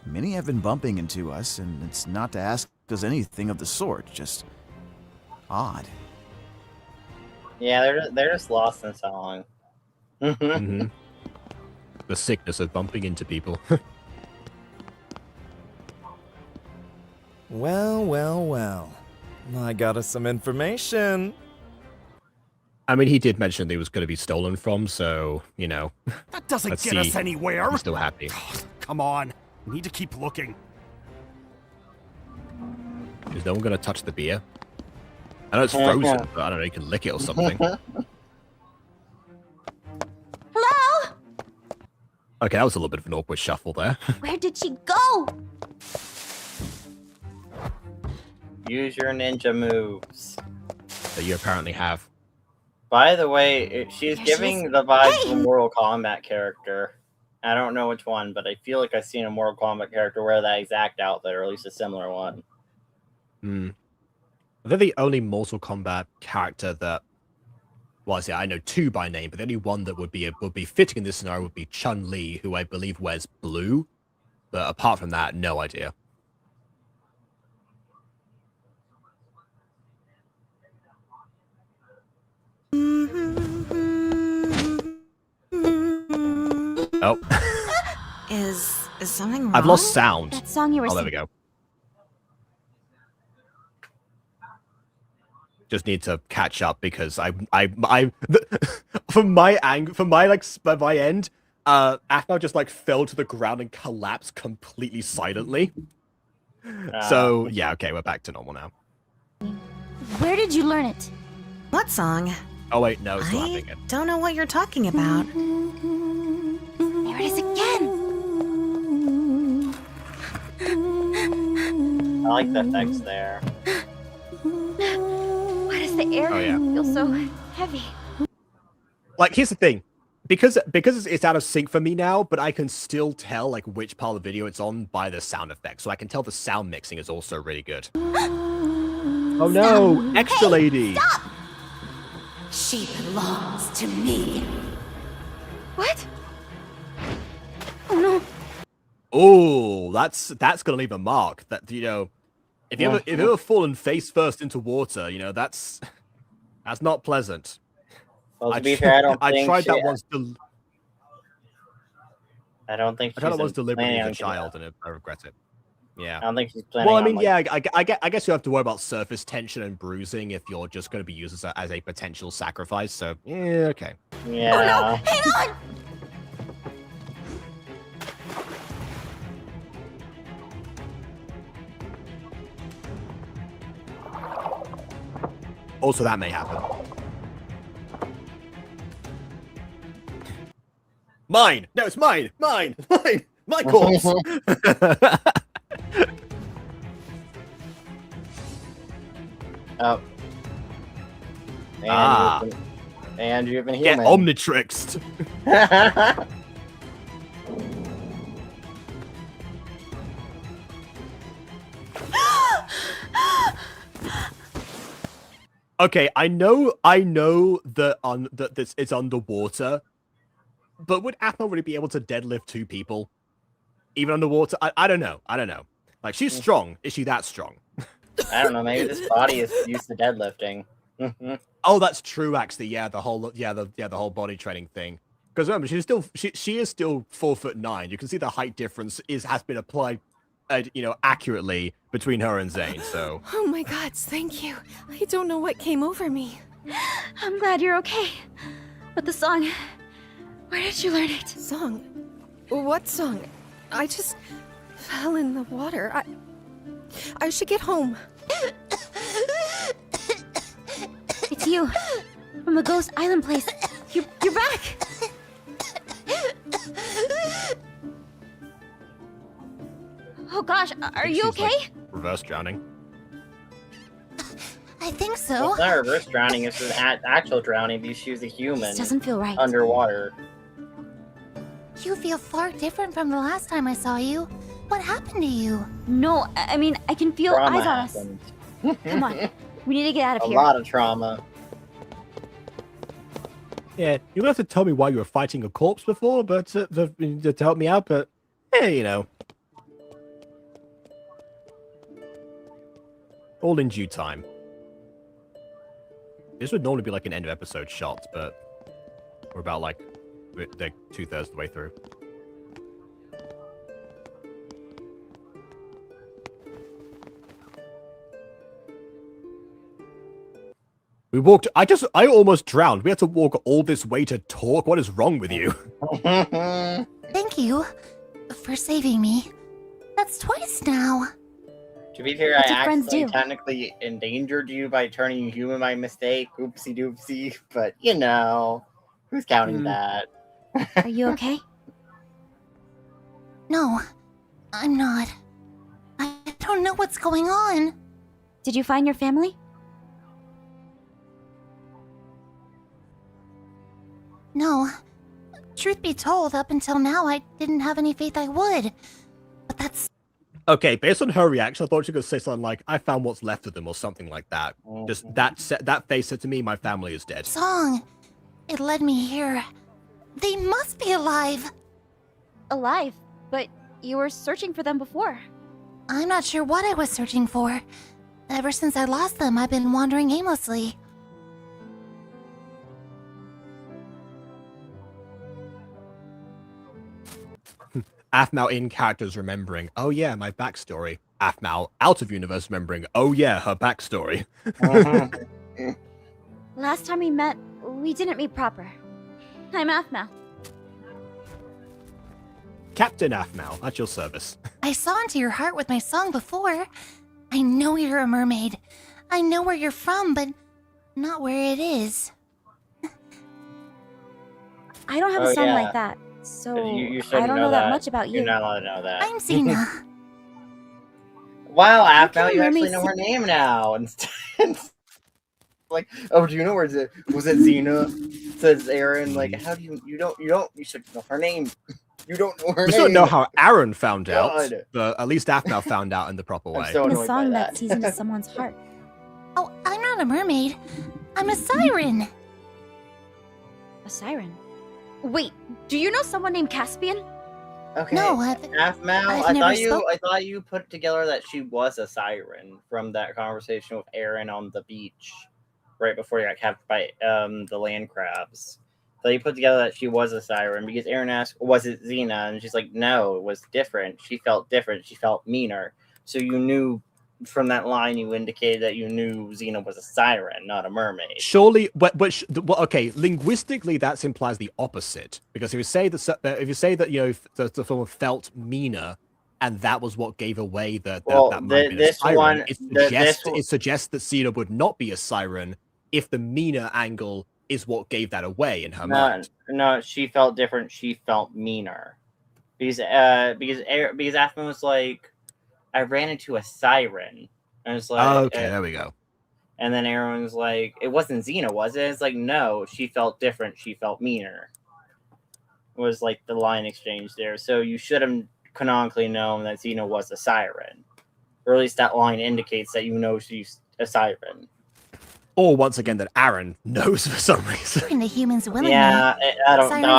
Many have been bumping into us, and it's not to ask us anything of the sort, just odd. Yeah, they're just lost in song. The sickness of bumping into people. Well, well, well. I got us some information. I mean, he did mention that he was going to be stolen from, so, you know. That doesn't Let's get us see. anywhere. I'm still happy. Come on. We need to keep looking. Is no one going to touch the beer? I know it's frozen, but I don't know, you can lick it or something. Hello? Okay, that was a little bit of an awkward shuffle there. Where did she go? Use your ninja moves. That you apparently have. By the way, she's There she giving is. the vibes Hey! of a Mortal Kombat character. I don't know which one, but I feel like I've seen a Mortal Kombat character wear that exact outfit, or at least a similar one. They're the only Mortal Kombat character that, well, I say I know two by name, but the only one that would be fitting in this scenario would be Chun-Li, who I believe wears blue. But apart from that, no idea. Oh. Is something wrong? I've lost sound. That song you were Oh, there we singing. go. Just need to catch up because from my end, Aphmau just like fell to the ground and collapsed completely silently. So yeah, okay, we're back to normal now. Where did you learn it? What song? Oh wait, no, it's not I happening. don't know what you're talking about. There it is again. I like the effects there. Why does the air feel so heavy? Like, here's the thing. Because it's out of sync for me now, but I can still tell like which part of the video it's on by the sound effects. So I can tell the sound mixing is also really good. Oh no, extra lady. Stop! She belongs to me. What? Oh no. Oh, that's gonna leave a mark. That, you know, if you ever fallen face first into water, you know, that's not pleasant. Well, to be fair, I don't think tried she, that once. I don't think I tried she's that once deliberately planning as a on child, and I regret it. Yeah. I don't think she's planning. Well, I on, mean, like, yeah, I guess you have to worry about surface tension and bruising if you're just going to be used as a potential sacrifice. So, yeah, okay. Yeah. Oh no! Hang on! Also, that may happen. Mine! No, it's mine! Mine! Mine! My corpse! Oh. And you've been Get human. omnitrixed! Okay, I know that this is underwater, but would Aphmau really be able to deadlift 2 people? Even underwater? I don't know. Like, she's strong. Is she that strong? I don't know, maybe this body is used to deadlifting. Oh, that's true, actually. Yeah, the whole body training thing. Because remember, she is still 4'9". You can see the height difference has been applied, accurately between her and Zane. So. Oh my gods, thank you. I don't know what came over me. I'm glad you're okay. But the song, where did you learn it? Song? What song? I just fell in the water. I should get home. It's you, from the Ghost Island place. You're back! Oh gosh, are you okay? Like, reverse drowning. I think so. Well, it's not reverse drowning, it's an actual drowning because she's a human. This doesn't feel right. Underwater. You feel far different from the last time I saw you. What happened to you? No, I mean, I can feel Trauma eyes on us. happened. Come on, we need to get out of A here. lot of trauma. Yeah, you don't have to tell me why you were fighting a corpse before, but to help me out. But hey, all in due time. This would normally be like an end of episode shot, but we're about like 2/3 of the way through. We walked. I almost drowned. We had to walk all this way to talk. What is wrong with you? Thank you for saving me. That's twice now. To be fair, What I do friends actually do? technically endangered you by turning you human by mistake. Oopsie doopsie. But, who's counting that? Are you okay? No, I'm not. I don't know what's going on. Did you find your family? No. Truth be told, up until now, I didn't have any faith I would. But that's... Okay, based on her reaction, I thought she was going to say something like, I found what's left of them, or something like that. Just that face said to me, my family is dead. Song. It led me here. They must be alive. Alive? But you were searching for them before. I'm not sure what I was searching for. Ever since I lost them, I've been wandering aimlessly. Aphmau in characters remembering, oh yeah, my backstory. Aphmau out of universe remembering, oh yeah, her backstory. Last time we met, we didn't meet proper. I'm Aphmau. Captain Aphmau, at your service. I saw into your heart with my song before. I know you're a mermaid. I know where you're from, but not where it is. I don't have a song like that, so You I don't know that much about you. You're not allowed to know that. I'm Xena. Wow, How Aphmau, can you actually mermaids know her name now. Instead, like, oh, do you know where was it Xena? Says Aaron. Like, how do you should know her name. You don't know her We name. still don't know how Aaron found out, God. but at least Aphmau found out in the proper way. so In a annoyed by song that. that sees into someone's heart. Oh, I'm not a mermaid. I'm a siren. A siren. Wait, do you know someone named Caspian? Okay. No, Aphmau, I've never I thought you put together that she was a siren from that conversation with Aaron on the beach, right before you got captured by the land crabs. So you put together that she was a siren because Aaron asked, "Was it Xena?" And she's like, "No, it was different. She felt different. She felt meaner." So you knew from that line, you indicated that you knew Xena was a siren, not a mermaid. Surely, okay, linguistically that implies the opposite. Because if you say that, the film felt meaner, and that was what gave away that might have been a siren, it suggests that Xena would not be a siren, if the meaner angle is what gave that away in her No, mind. no, she felt different. She felt meaner. Because Aphmau was like, I ran into a siren. And it's like, Okay, there we go. And then Aaron was like, it wasn't Xena, was it? It's like, no, she felt different. She felt meaner. Was like the line exchange there. So you should have canonically known that Xena was a siren. Or at least that line indicates that you know she's a siren. Or once again, that Aaron knows for some reason. The humans willingly. Yeah, I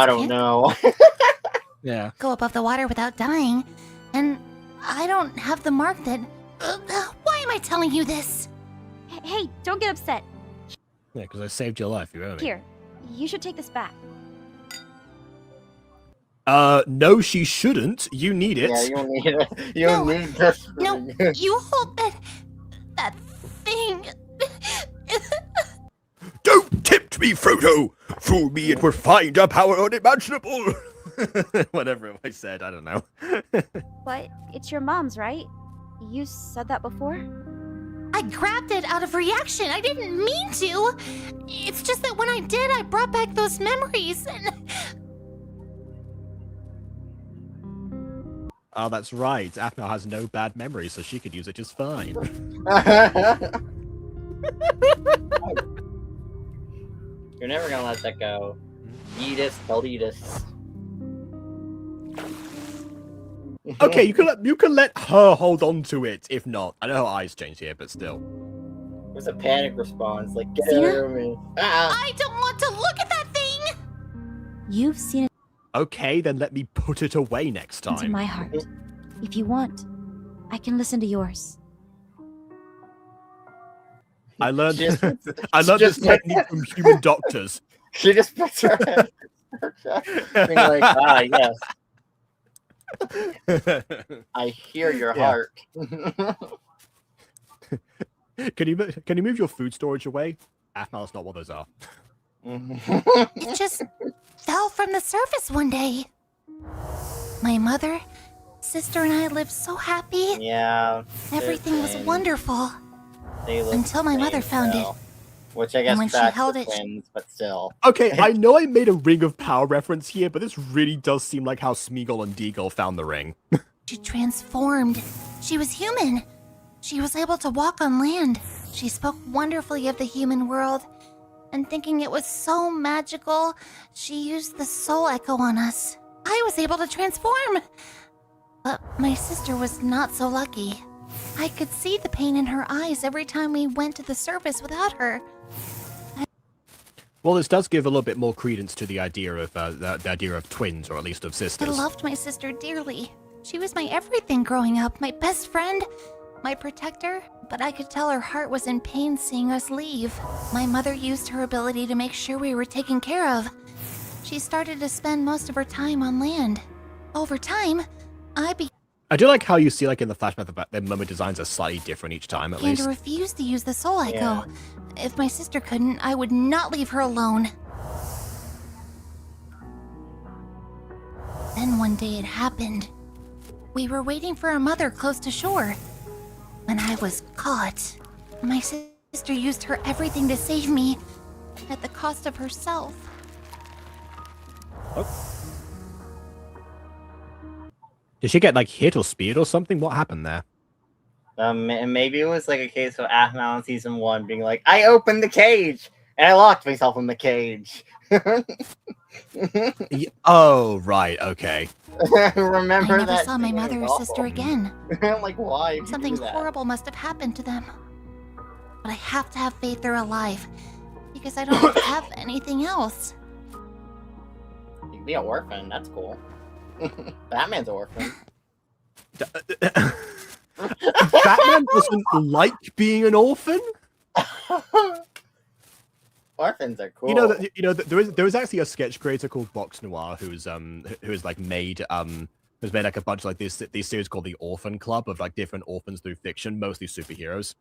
don't know. Yeah. Go above the water without dying, and I don't have the mark that. Why am I telling you this? Hey, don't get upset. Yeah, because I saved your life. You owe me. Here, you should take this back. No, she shouldn't. You need it. Yeah, you need it. You need this. No, you hold that thing. Don't tempt me, Frodo! Fool me, it will find a power unimaginable! Whatever I said, I don't know. But it's your mom's, right? You said that before? I grabbed it out of reaction. I didn't mean to. It's just that when I did, I brought back those memories and... Oh, that's right. Aphmau has no bad memories, so she could use it just fine. You're never gonna let that go. Edith, Edith. Okay, you can let her hold on to it. If not, I know her eyes changed here, but still. It was a panic response. Like, get Xena? over me. I don't want to look at that thing. You've seen it Okay, then let me put it away next into time. my heart. If you want, I can listen to yours. I learned Just- I learned this technique from human doctors. She just puts her head in her chest, being like, yes. I hear your Yeah. heart. Can you move your food storage away? Aphmau's not what those are. It just fell from the surface one day. My mother, sister, and I lived so happy. Yeah. Everything was twins. wonderful. They look Until my the mother same, found though. it. Which I guess And when she tracks held the it, she- twins, but still. Okay, I know I made a Ring of Power reference here, but this really does seem like how Smeagol and Deagle found the ring. She transformed. She was human. She was able to walk on land. She spoke wonderfully of the human world. And thinking it was so magical, she used the soul echo on us. I was able to transform. But my sister was not so lucky. I could see the pain in her eyes every time we went to the surface without her. Well, this does give a little bit more credence to the idea of the idea of twins, or at least of I sisters. loved my sister dearly. She was my everything growing up, my best friend, my protector, but I could tell her heart was in pain seeing us leave. My mother used her ability to make sure we were taken care of. She started to spend most of her time on land. Over time, I do like how you see, like in the flashback, that the Mermaid designs are slightly different each time, at began least. to refuse to use the soul echo. Yeah. If my sister couldn't, I would not leave her alone. Then one day it happened. We were waiting for our mother close to shore when I was caught. My sister used her everything to save me at the cost of herself. Did she get, like, hit or speared or something? What happened there? And maybe it was like a case of Aphmau in season 1 being like, I opened the cage and I locked myself in the cage. Oh, right, okay. Remember I never that? saw my scene? It mother or was sister awful. again. I'm like, why? did you Something do that? horrible must have happened to them. But I have to have faith they're alive because I don't have anything else. You can be an orphan. That's cool. Batman's an orphan. Batman doesn't like being an orphan? Orphans are cool. There is actually a sketch creator called Box Noir who's like made who's made like a bunch of like these series called the Orphan Club of like different orphans through fiction, mostly superheroes.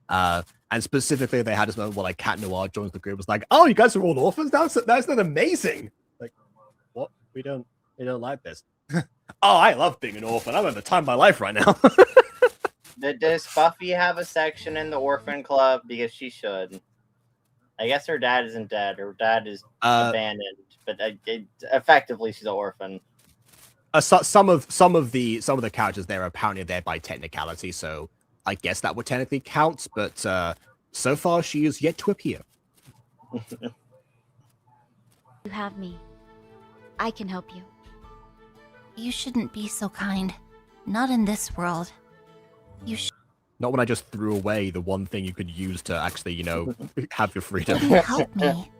And specifically they had this moment where like Cat Noir joins the group, was like, "Oh, you guys are all orphans? That's not amazing." Like, what? We don't like this. Oh, I love being an orphan. I'm at the time of my life right now. Does Buffy have a section in the orphan club? Because she should. I guess her dad isn't dead. Her dad is abandoned, but effectively she's an orphan. Some of the characters there are apparently there by technicality, so I guess that would technically count. But so far, she is yet to appear. You have me. I can help you. You shouldn't be so kind. Not in this world. Not when I just threw away the one thing you could use to actually, have your freedom. Help me.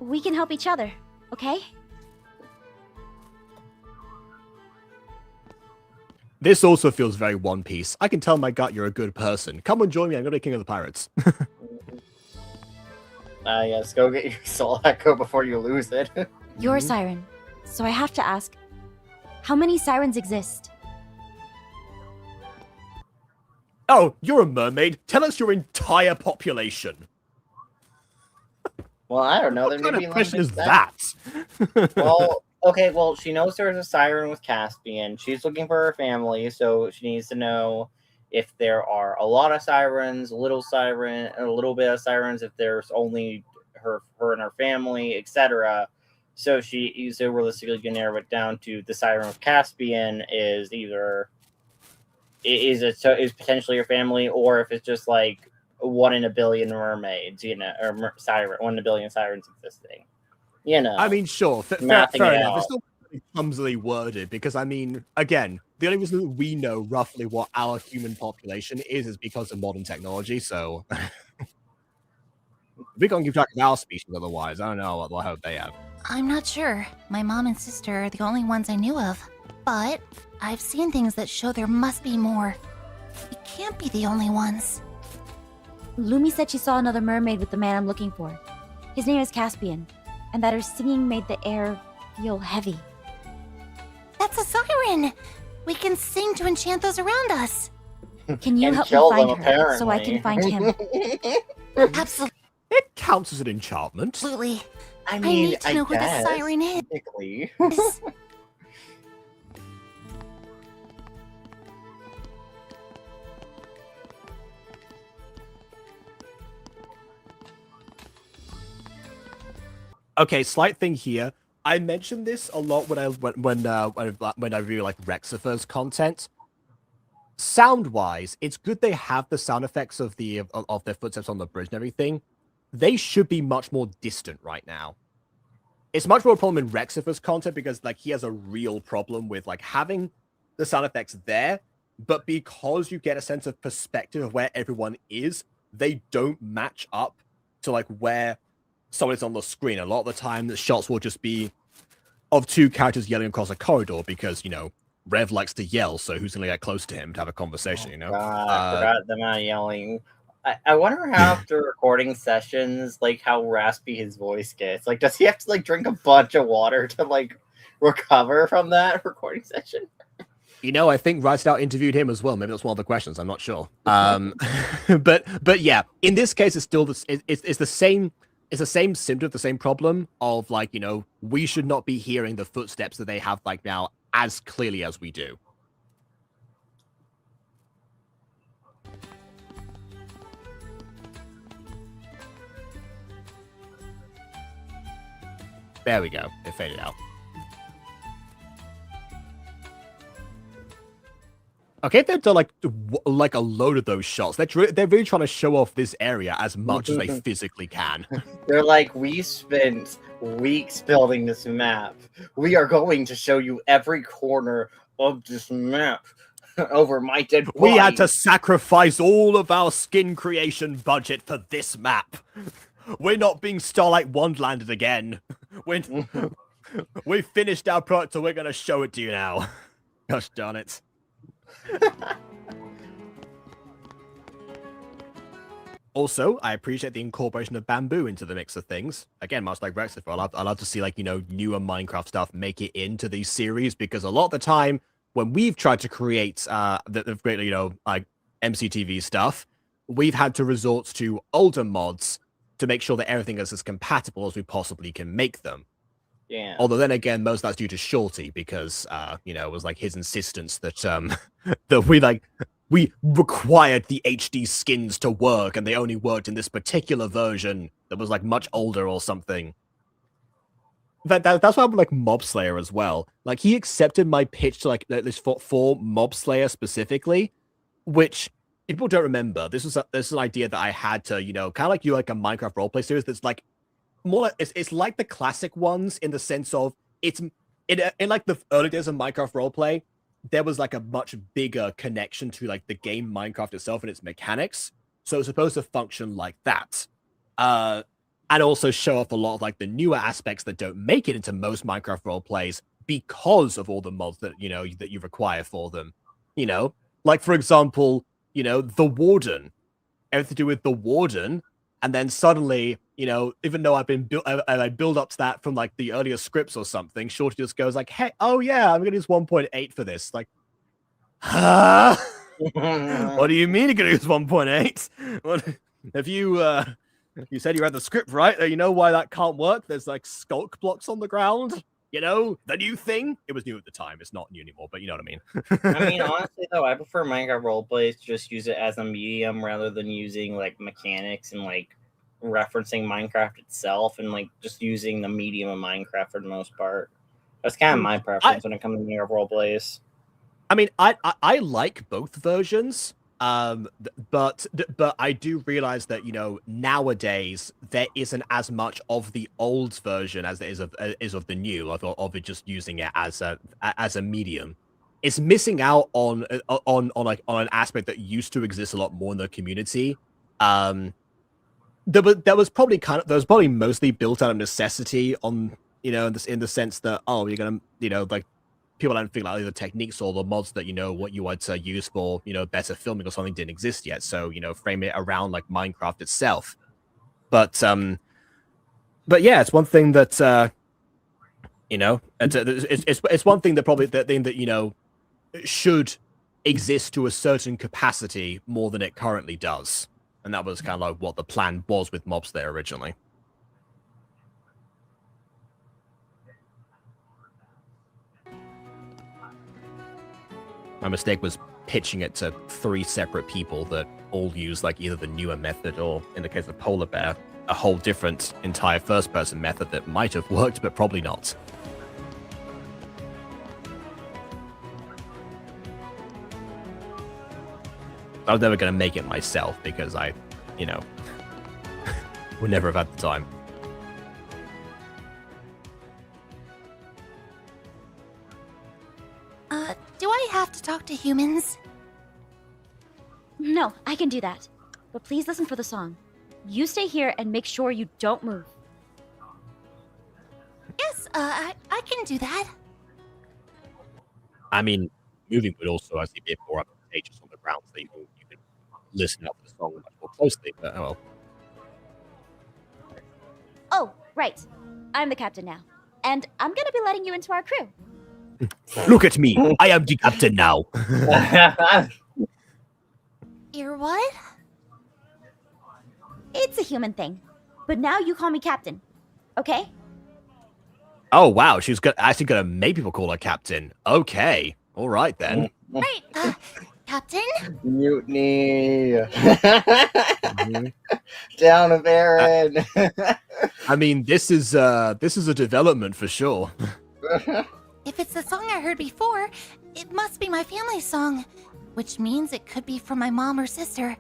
We can help each other, okay? This also feels very One Piece. I can tell my gut you're a good person. Come and join me. I'm going to be king of the pirates. Yes, go get your soul echo before you lose it. You're a siren, so I have to ask, how many sirens exist? Oh, you're a mermaid. Tell us your entire population. Well, I don't know. What kind of question is that? Well, she knows there's a siren with Caspian. She's looking for her family, so she needs to know if there are a lot of sirens, a little bit of sirens, if there's only her and her family, etc. So she realistically can narrow it down to the siren with Caspian is either is potentially your family, or if it's just like 1 in a billion mermaids, or siren, 1 in a billion sirens existing. I mean, sure, fair enough. It's not really clumsily worded because, I mean, again, the only reason that we know roughly what our human population is because of modern technology. So we can't keep track of our species otherwise. I don't know what hope they have. I'm not sure. My mom and sister are the only ones I knew of. But I've seen things that show there must be more. We can't be the only ones. Lumi said she saw another mermaid with the man I'm looking for. His name is Caspian, and that her singing made the air feel heavy. That's a siren! We can sing to enchant those around us. Can you help me find her so I can find him? Absolutely. It counts as an enchantment. Absolutely. I mean, need to know who the siren is. Okay, slight thing here. I mentioned this a lot when I review like Rexifer's content. Sound-wise, it's good they have the sound effects of their footsteps on the bridge and everything. They should be much more distant right now. It's much more a problem in Rexifer's content because like he has a real problem with like having the sound effects there, but because you get a sense of perspective of where everyone is, they don't match up to like where someone is on the screen. A lot of the time, the shots will just be of 2 characters yelling across a corridor because, Rev likes to yell, so who's going to get close to him to have a conversation, God, I forgot them out yelling. I wonder how after recording sessions, like, how raspy his voice gets. Like, does he have to, like, drink a bunch of water to, like, recover from that recording session? I think Right Out interviewed him as well. Maybe that's one of the questions. I'm not sure. But yeah, in this case, it's still it's the same. It's the same symptom, the same problem of like, we should not be hearing the footsteps that they have like now as clearly as we do. There we go. It faded out. Okay, they've done like a load of those shots. They're really trying to show off this area as much as they physically can. They're like, we spent weeks building this map. We are going to show you every corner of this map over my dead body. We had to sacrifice all of our skin creation budget for this map. We're not being Starlight Wonderlanded again. We finished our product, so we're going to show it to you now. Gosh darn it. Also, I appreciate the incorporation of bamboo into the mix of things. Again, much like Rexifer, I love to see like newer Minecraft stuff make it into these series because a lot of the time when we've tried to create the great like MCTV stuff, we've had to resort to older mods to make sure that everything is as compatible as we possibly can make them. Yeah. Although then again, most of that's due to Shorty because it was like his insistence that that we we required the HD skins to work, and they only worked in this particular version that was like much older or something. That's why I'm like Mob Slayer as well. Like he accepted my pitch to like at least for Mob Slayer specifically, which people don't remember. This is an idea that I had to, you know, kind of like you like a Minecraft roleplay series that's like more like it's like the classic ones in the sense of it's in like the early days of Minecraft roleplay, there was like a much bigger connection to like the game Minecraft itself and its mechanics. So it's supposed to function like that. And also show off a lot of like the newer aspects that don't make it into most Minecraft role plays because of all the mods that you know that you require for them. You know, like for example, you know, the Warden, everything to do with the Warden, and then suddenly, you know, even though I've been I build up to that from like the earlier scripts or something, Shorty just goes like, "Hey, oh yeah, I'm gonna use 1.8 for this." Like, huh? What do you mean you're gonna use 1.8? What have you? You said you read the script, right? You know why that can't work? There's like skulk blocks on the ground. You know, the new thing. It was new at the time. It's not new anymore, but you know what I mean. I mean, honestly, though, I prefer Minecraft roleplays to just use it as a medium rather than using like mechanics and like referencing Minecraft itself and like just using the medium of Minecraft for the most part. That's kind of my preference when it comes to Minecraft roleplays. I mean, I like both versions. But I do realize that, you know, nowadays there isn't as much of the old version as there is of the new, of it just using it as a medium. It's missing out on an aspect that used to exist a lot more in the community. There was probably mostly built out of necessity on, you know, in the sense that, oh, you're gonna, you know, like people don't figure out the techniques or the mods that, you know, what you want to use for, you know, better filming or something didn't exist yet. So, you know, frame it around like Minecraft itself. But yeah, it's one thing that, you know, it's one thing that probably that thing that, you know, should exist to a certain capacity more than it currently does. And that was kind of like what the plan was with mobs there originally. My mistake was pitching it to 3 separate people that all use like either the newer method or, in the case of Polar Bear, a whole different entire first-person method that might have worked, but probably not. I was never going to make it myself because I, you know, would never have had the time. Do I have to talk to humans? No, I can do that. But please listen for the song. You stay here and make sure you don't move. Yes, I can do that. I mean, moving would also actually be a bit more advantageous on the ground, so you can listen out for the song much more closely, but oh well. Oh, right. I'm the captain now. And I'm gonna be letting you into our crew. Look at me! I am the captain now! You're what? It's a human thing. But now you call me captain. Okay? Oh wow, she's actually gonna make people call her captain. Okay. Alright then. Right, Captain? Mutiny! Down of Aaron! I mean, this is a development for sure. If it's the song I heard before, it must be my family's song. Which means it could be from my mom or sister.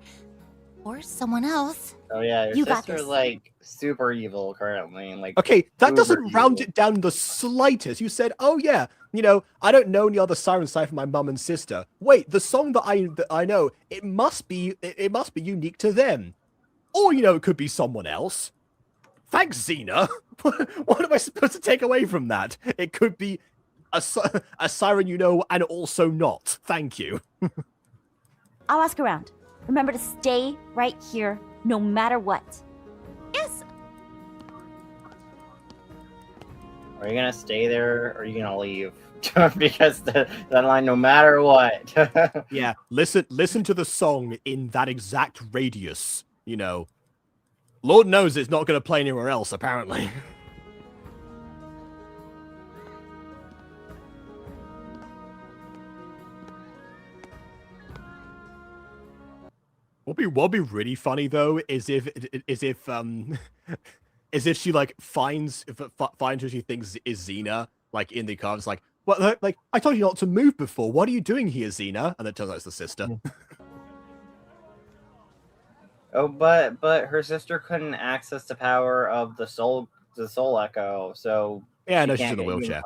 Or someone else. Oh yeah, You your got sister's this. like super evil currently. Like, Okay, that doesn't uber round evil. it down the slightest. You said, "Oh yeah, you know, I don't know any other siren aside from my mum and sister." Wait, the song that I know, it must be unique to them, or you know, it could be someone else. Thanks, Xena. What am I supposed to take away from that? It could be a siren you know, and also not. Thank you. I'll ask around. Remember to stay right here, no matter what. Yes. Are you gonna stay there or are you gonna leave? Because that line, no matter what. Yeah, listen to the song in that exact radius. You know, Lord knows it's not going to play anywhere else. Apparently. What'd be really funny though is if is if she like finds who she thinks is Xena like in the car. It's like, what? Like I told you not to move before. What are you doing here, Xena? And it turns out it's the sister. Oh, but her sister couldn't access the power of the soul echo, so Yeah, she no, she's can't in the get wheelchair.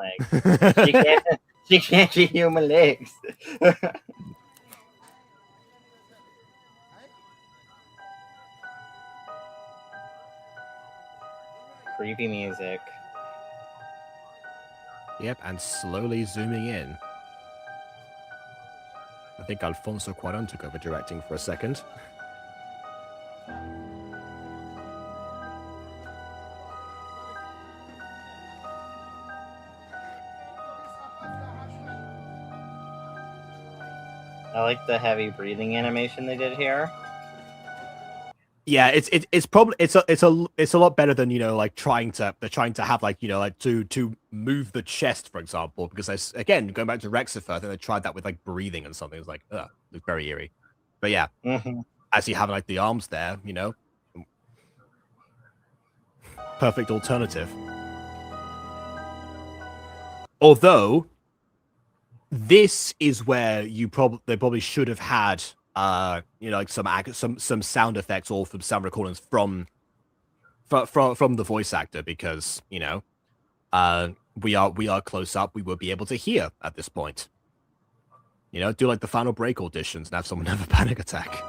human legs. She can't get human legs. Creepy music. Yep, and slowly zooming in. I think Alfonso Cuarón took over directing for a second. I like the heavy breathing animation they did here. Yeah, it's probably it's a lot better than, you know, like they're trying to have like, you know, like to move the chest, for example, because again, going back to Rexifer, I think they tried that with like breathing and something. It's like, it's very eerie. But yeah, as you have like the arms there, you know, perfect alternative. Although this is where they probably should have had you know, like some sound effects or from sound recordings from the voice actor, because, you know, we are close up, we will be able to hear at this point. You know, do like the final break auditions and have someone have a panic attack.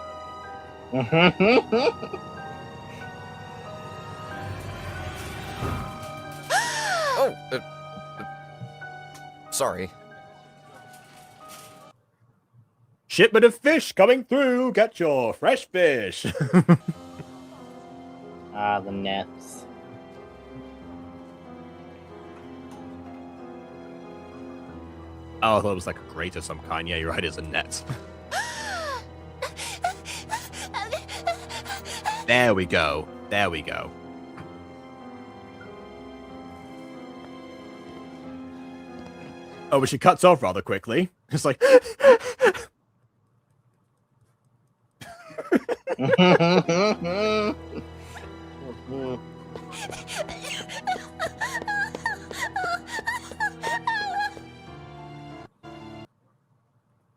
Sorry. Shipment of fish coming through. Get your fresh fish. Ah, the nets. Oh, I thought it was like a grate of some kind. Yeah, you're right, it's a net. There we go. There we go. Oh, but she cuts off rather quickly. It's like...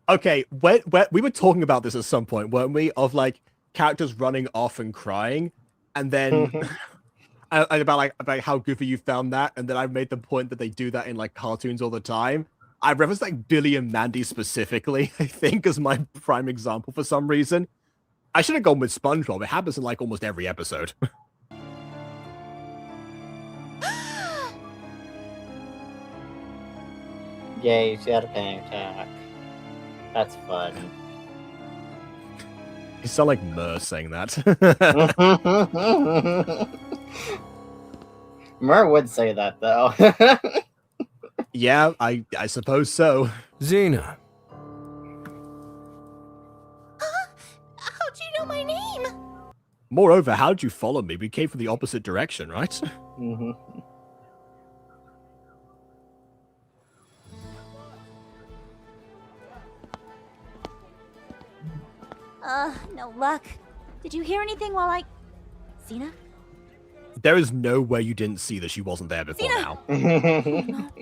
Okay, we were talking about this at some point, weren't we? Of like characters running off and crying, and then and about how goofy you found that, and then I made the point that they do that in like cartoons all the time. I referenced like Billy and Mandy specifically, I think, as my prime example for some reason. I should have gone with SpongeBob. It happens in like almost every episode. Yay, she had a panic attack. That's fun. You sound like Mur saying that. Mur would say that, though. Yeah, I suppose so. Xena. How'd you know my name? Moreover, how'd you follow me? We came from the opposite direction, right? No luck. Did you hear anything while I... Xena? There is no way you didn't see that she wasn't there before now. No.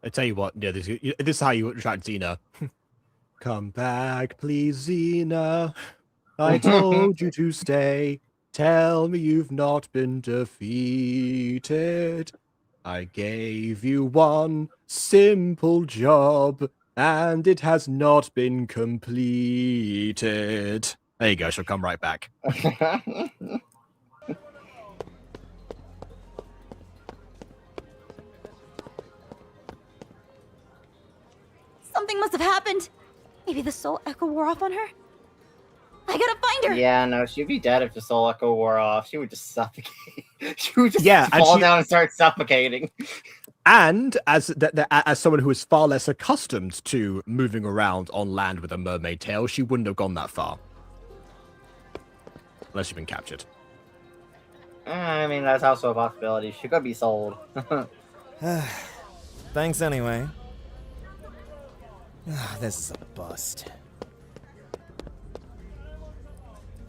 I tell you what, yeah, this is how you attract Xena. Come back, please, Xena. I told you to stay. Tell me you've not been defeated. I gave you one simple job, and it has not been completed. There you go, she'll come right back. Something must have happened. Maybe the soul echo wore off on her. I gotta find her. Yeah, no, she'd be dead if the soul echo wore off. She would just suffocate. She would just and fall down and start suffocating. And as someone who is far less accustomed to moving around on land with a mermaid tail, she wouldn't have gone that far. unless you've been captured. I mean, that's also a possibility. She could be sold. Thanks anyway. This is a bust.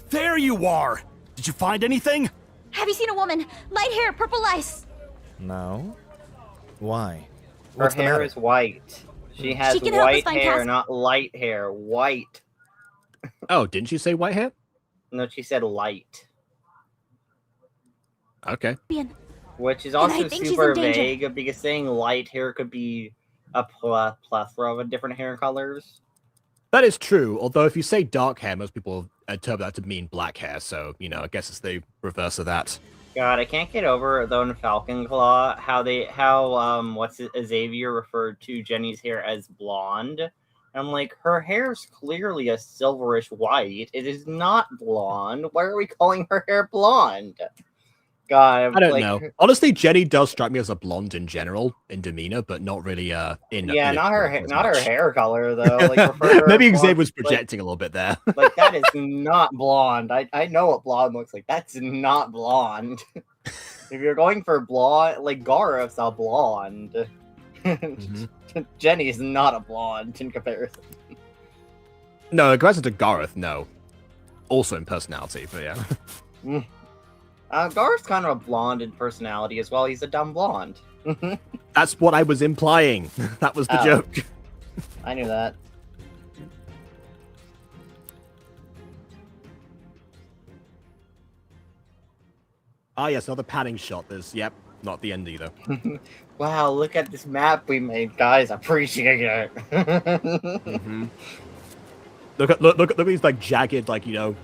There you are! Did you find anything? Have you seen a woman? Light hair, purple eyes. No? Why? Her What's the hair matter? is white. She has can help us white find hair, Cas- not light hair. White. Oh, didn't she say white hair? No, she said light. Okay. Which is I also think she's super in danger. vague, because saying light hair could be a plethora of different hair colors. That is true, although if you say dark hair, most people interpret that to mean black hair, so, you know, I guess it's the reverse of that. God, I can't get over, though, in Falcon Claw, how Xavier referred to Jenny's hair as blonde. And I'm like, her hair's clearly a silverish white. It is not blonde. Why are we calling her hair blonde? God, I don't know. Honestly, Jenny does strike me as a blonde in general, in demeanor, but not really in not her much. hair color though. Like, refer to her Maybe as Xavier blonde, was projecting a little bit there. Like that is not blonde. I know what blonde looks like. That's not blonde. If you're going for blonde, like Gareth's a blonde. Jenny is not a blonde in comparison. No, aggressive to Gareth, no. Also in personality, but yeah. Gareth's kind of a blonde in personality as well. He's a dumb blonde. That's what I was implying. That was the joke. I knew that. Ah, yes, another panning shot. There's, yep, not the end either. Wow, look at this map we made, guys. Appreciate it. Look at these like jagged, like, you know,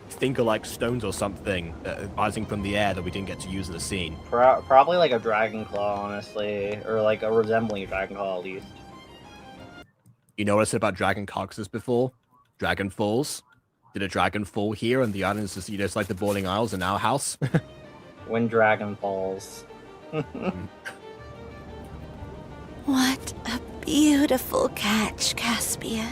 thinker-like stones or something rising from the air that we didn't get to use in the scene. Probably like a dragon claw, honestly, or like a resembling dragon claw at least. You know what I said about dragon carcasses before? Dragon falls. Did a dragon fall here, and the island is just, you know, it's like the boiling isles in our house? When dragon falls. What a beautiful catch, Caspian.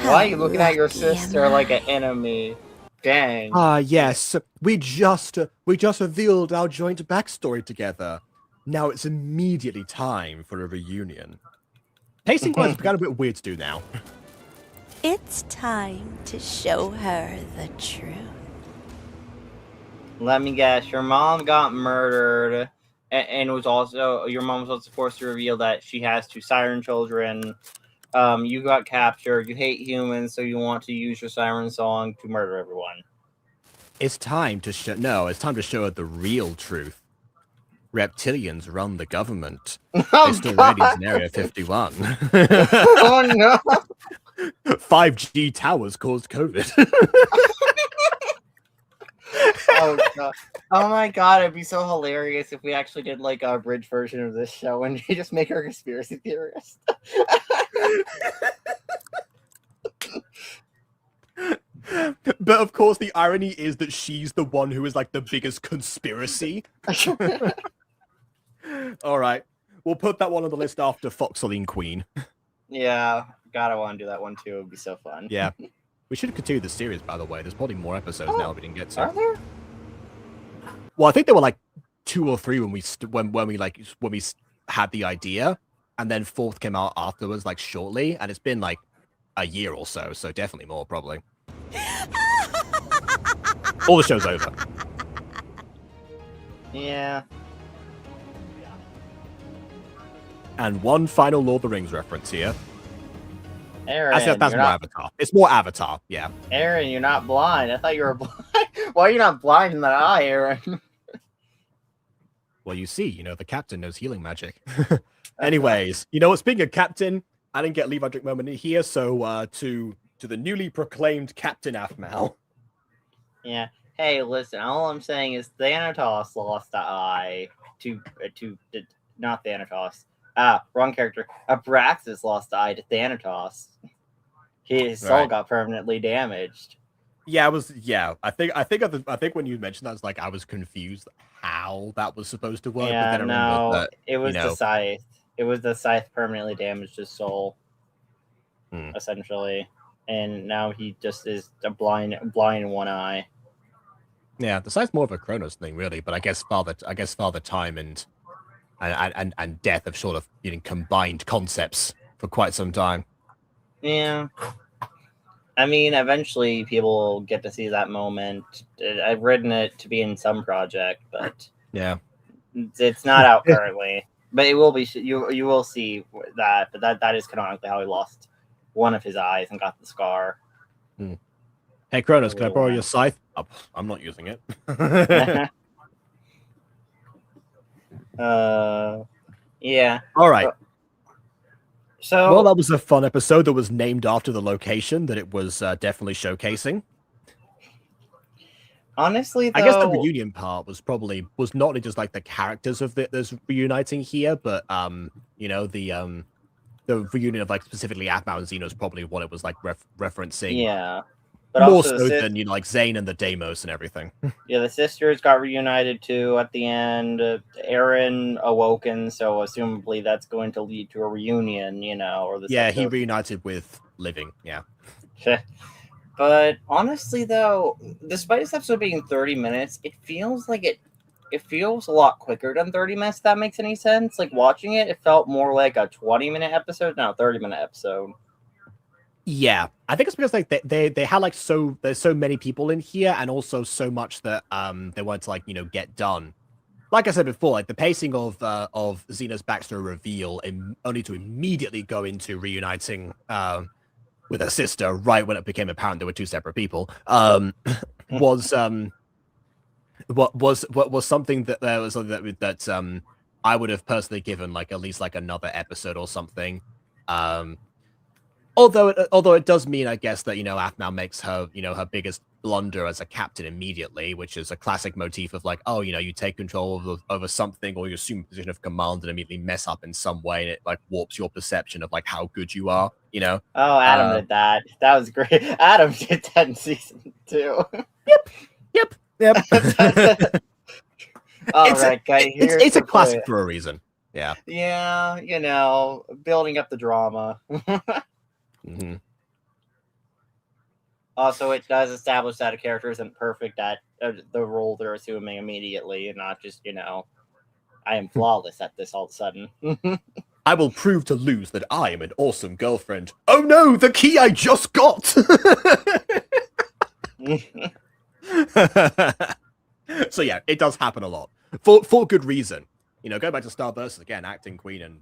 Why are you looking at your sister like an enemy? Dang. Ah, yes. We just revealed our joint backstory together. Now it's immediately time for a reunion. Pacing-wise, it's kind of a bit weird to do now. It's time to show her the truth. Let me guess. Your mom got murdered, and was also your mom was also forced to reveal that she has 2 siren children. You got captured. You hate humans, so you want to use your siren song to murder everyone. It's time to show. No, it's time to show her the real truth. Reptilians run the government. They still radios in Area 51. Oh no! 5G towers caused COVID. Oh god! Oh my god! It'd be so hilarious if we actually did like a bridge version of this show and we just make her a conspiracy theorist. But of course, the irony is that she's the one who is like the biggest conspiracy. All right, we'll put that one on the list after Foxoline Queen. Yeah, God, I want to do that one too. It'd be so fun. Yeah, we should continue the series. By the way, there's probably more episodes now we didn't get to. Are there? Well, I think there were like 2 or 3 when we had the idea, and then 4th came out afterwards, like shortly, and it's been like a year or so. So definitely more, probably. All the show's over. Yeah. And one final Lord of the Rings reference here. Aaron, Actually, that's more Avatar. It's more Avatar, yeah. Aaron, you're not blind. I thought you were blind. Why are you not blind in the eye, Aaron? Well, you see, you know, the captain knows healing magic. Anyways, you know what? Speaking of captain, I didn't get Levi Drink moment here, so to the newly proclaimed Captain Aphmau. Yeah. Hey, listen. All I'm saying is Thanatos lost the eye to not Thanatos. Wrong character. Abraxas lost the eye to Thanatos. His soul got permanently damaged. Yeah, it was. Yeah, I think when you mentioned that, I was confused how that was supposed to work. Yeah, but then no, that, it was the scythe. It was the scythe permanently damaged his soul, essentially, and now he just is blind in one eye. Yeah, the sight's more of a Kronos thing, really. But I guess Father Time and death have sort of combined concepts for quite some time. Yeah. I mean, eventually people will get to see that moment. I've written it to be in some project, but yeah, it's not out currently. But it will be. You will see that. But that is canonically how he lost one of his eyes and got the scar. Hmm. Hey, Kronos, can I borrow your scythe? Oh, I'm not using it. Yeah. All right. So, well, that was a fun episode that was named after the location that it was definitely showcasing. Honestly, though, I guess the reunion part was not only just like the characters of there's reuniting here, but the reunion of like specifically Aphmau and Xeno is probably what it was like referencing. Yeah, but more also so than like Zane and the Deimos and everything. Yeah, the sisters got reunited too at the end. Aaron awoken, so assumably that's going to lead to a reunion, or the he reunited with Living. Yeah. But honestly, though, despite this episode being 30 minutes, it feels like it feels a lot quicker than 30 minutes. If that makes any sense. Like watching it, it felt more like a 20-minute episode, not a 30-minute episode. Yeah, I think it's because like they had like there's so many people in here, and also so much that they wanted to like get done. Like I said before, like the pacing of Xena's backstory reveal, only to immediately go into reuniting with her sister right when it became apparent they were two separate people, was something that I would have personally given like at least like another episode or something. Although it does mean, I guess, that Aphmau makes her her biggest blunder as a captain immediately, which is a classic motif of like, oh, you take control over something, or you assume a position of command and immediately mess up in some way, and it like warps your perception of like how good you are. Oh, Adam did that. That was great. Adam did that in season 2. Yep. All right, guys. It's a classic for a reason. Yeah. Yeah, building up the drama. Mm-hmm. Also, it does establish that a character isn't perfect at the role they're assuming immediately, and not just, I am flawless at this all of a sudden. I will prove to Luz that I am an awesome girlfriend. Oh no, the key I just got! So yeah, it does happen a lot. For good reason. Go back to Star versus again, acting queen, and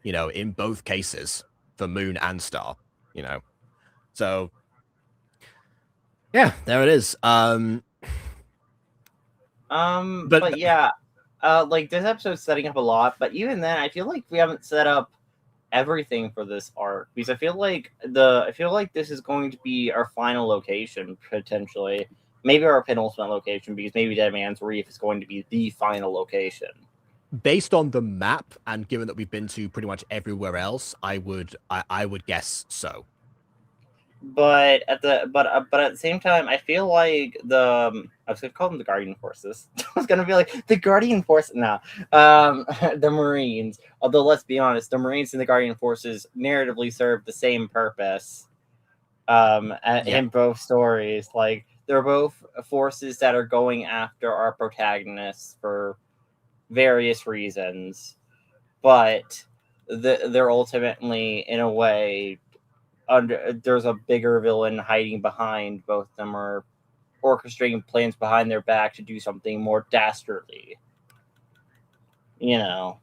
in both cases, for Moon and Star. So yeah, there it is. But yeah, like this episode's setting up a lot, but even then, I feel like we haven't set up everything for this arc, because I feel like this is going to be our final location potentially, maybe our penultimate location, because maybe Dead Man's Reef is going to be the final location. Based on the map, and given that we've been to pretty much everywhere else, I would guess so. But at the same time, I feel like I was gonna call them the Guardian Forces. I was gonna be like the Guardian Force. No, the Marines. Although let's be honest, the Marines and the Guardian Forces narratively serve the same purpose. In both stories, like they're both forces that are going after our protagonists for various reasons, but they're ultimately, in a way, there's a bigger villain hiding behind both of them, or orchestrating plans behind their back to do something more dastardly. It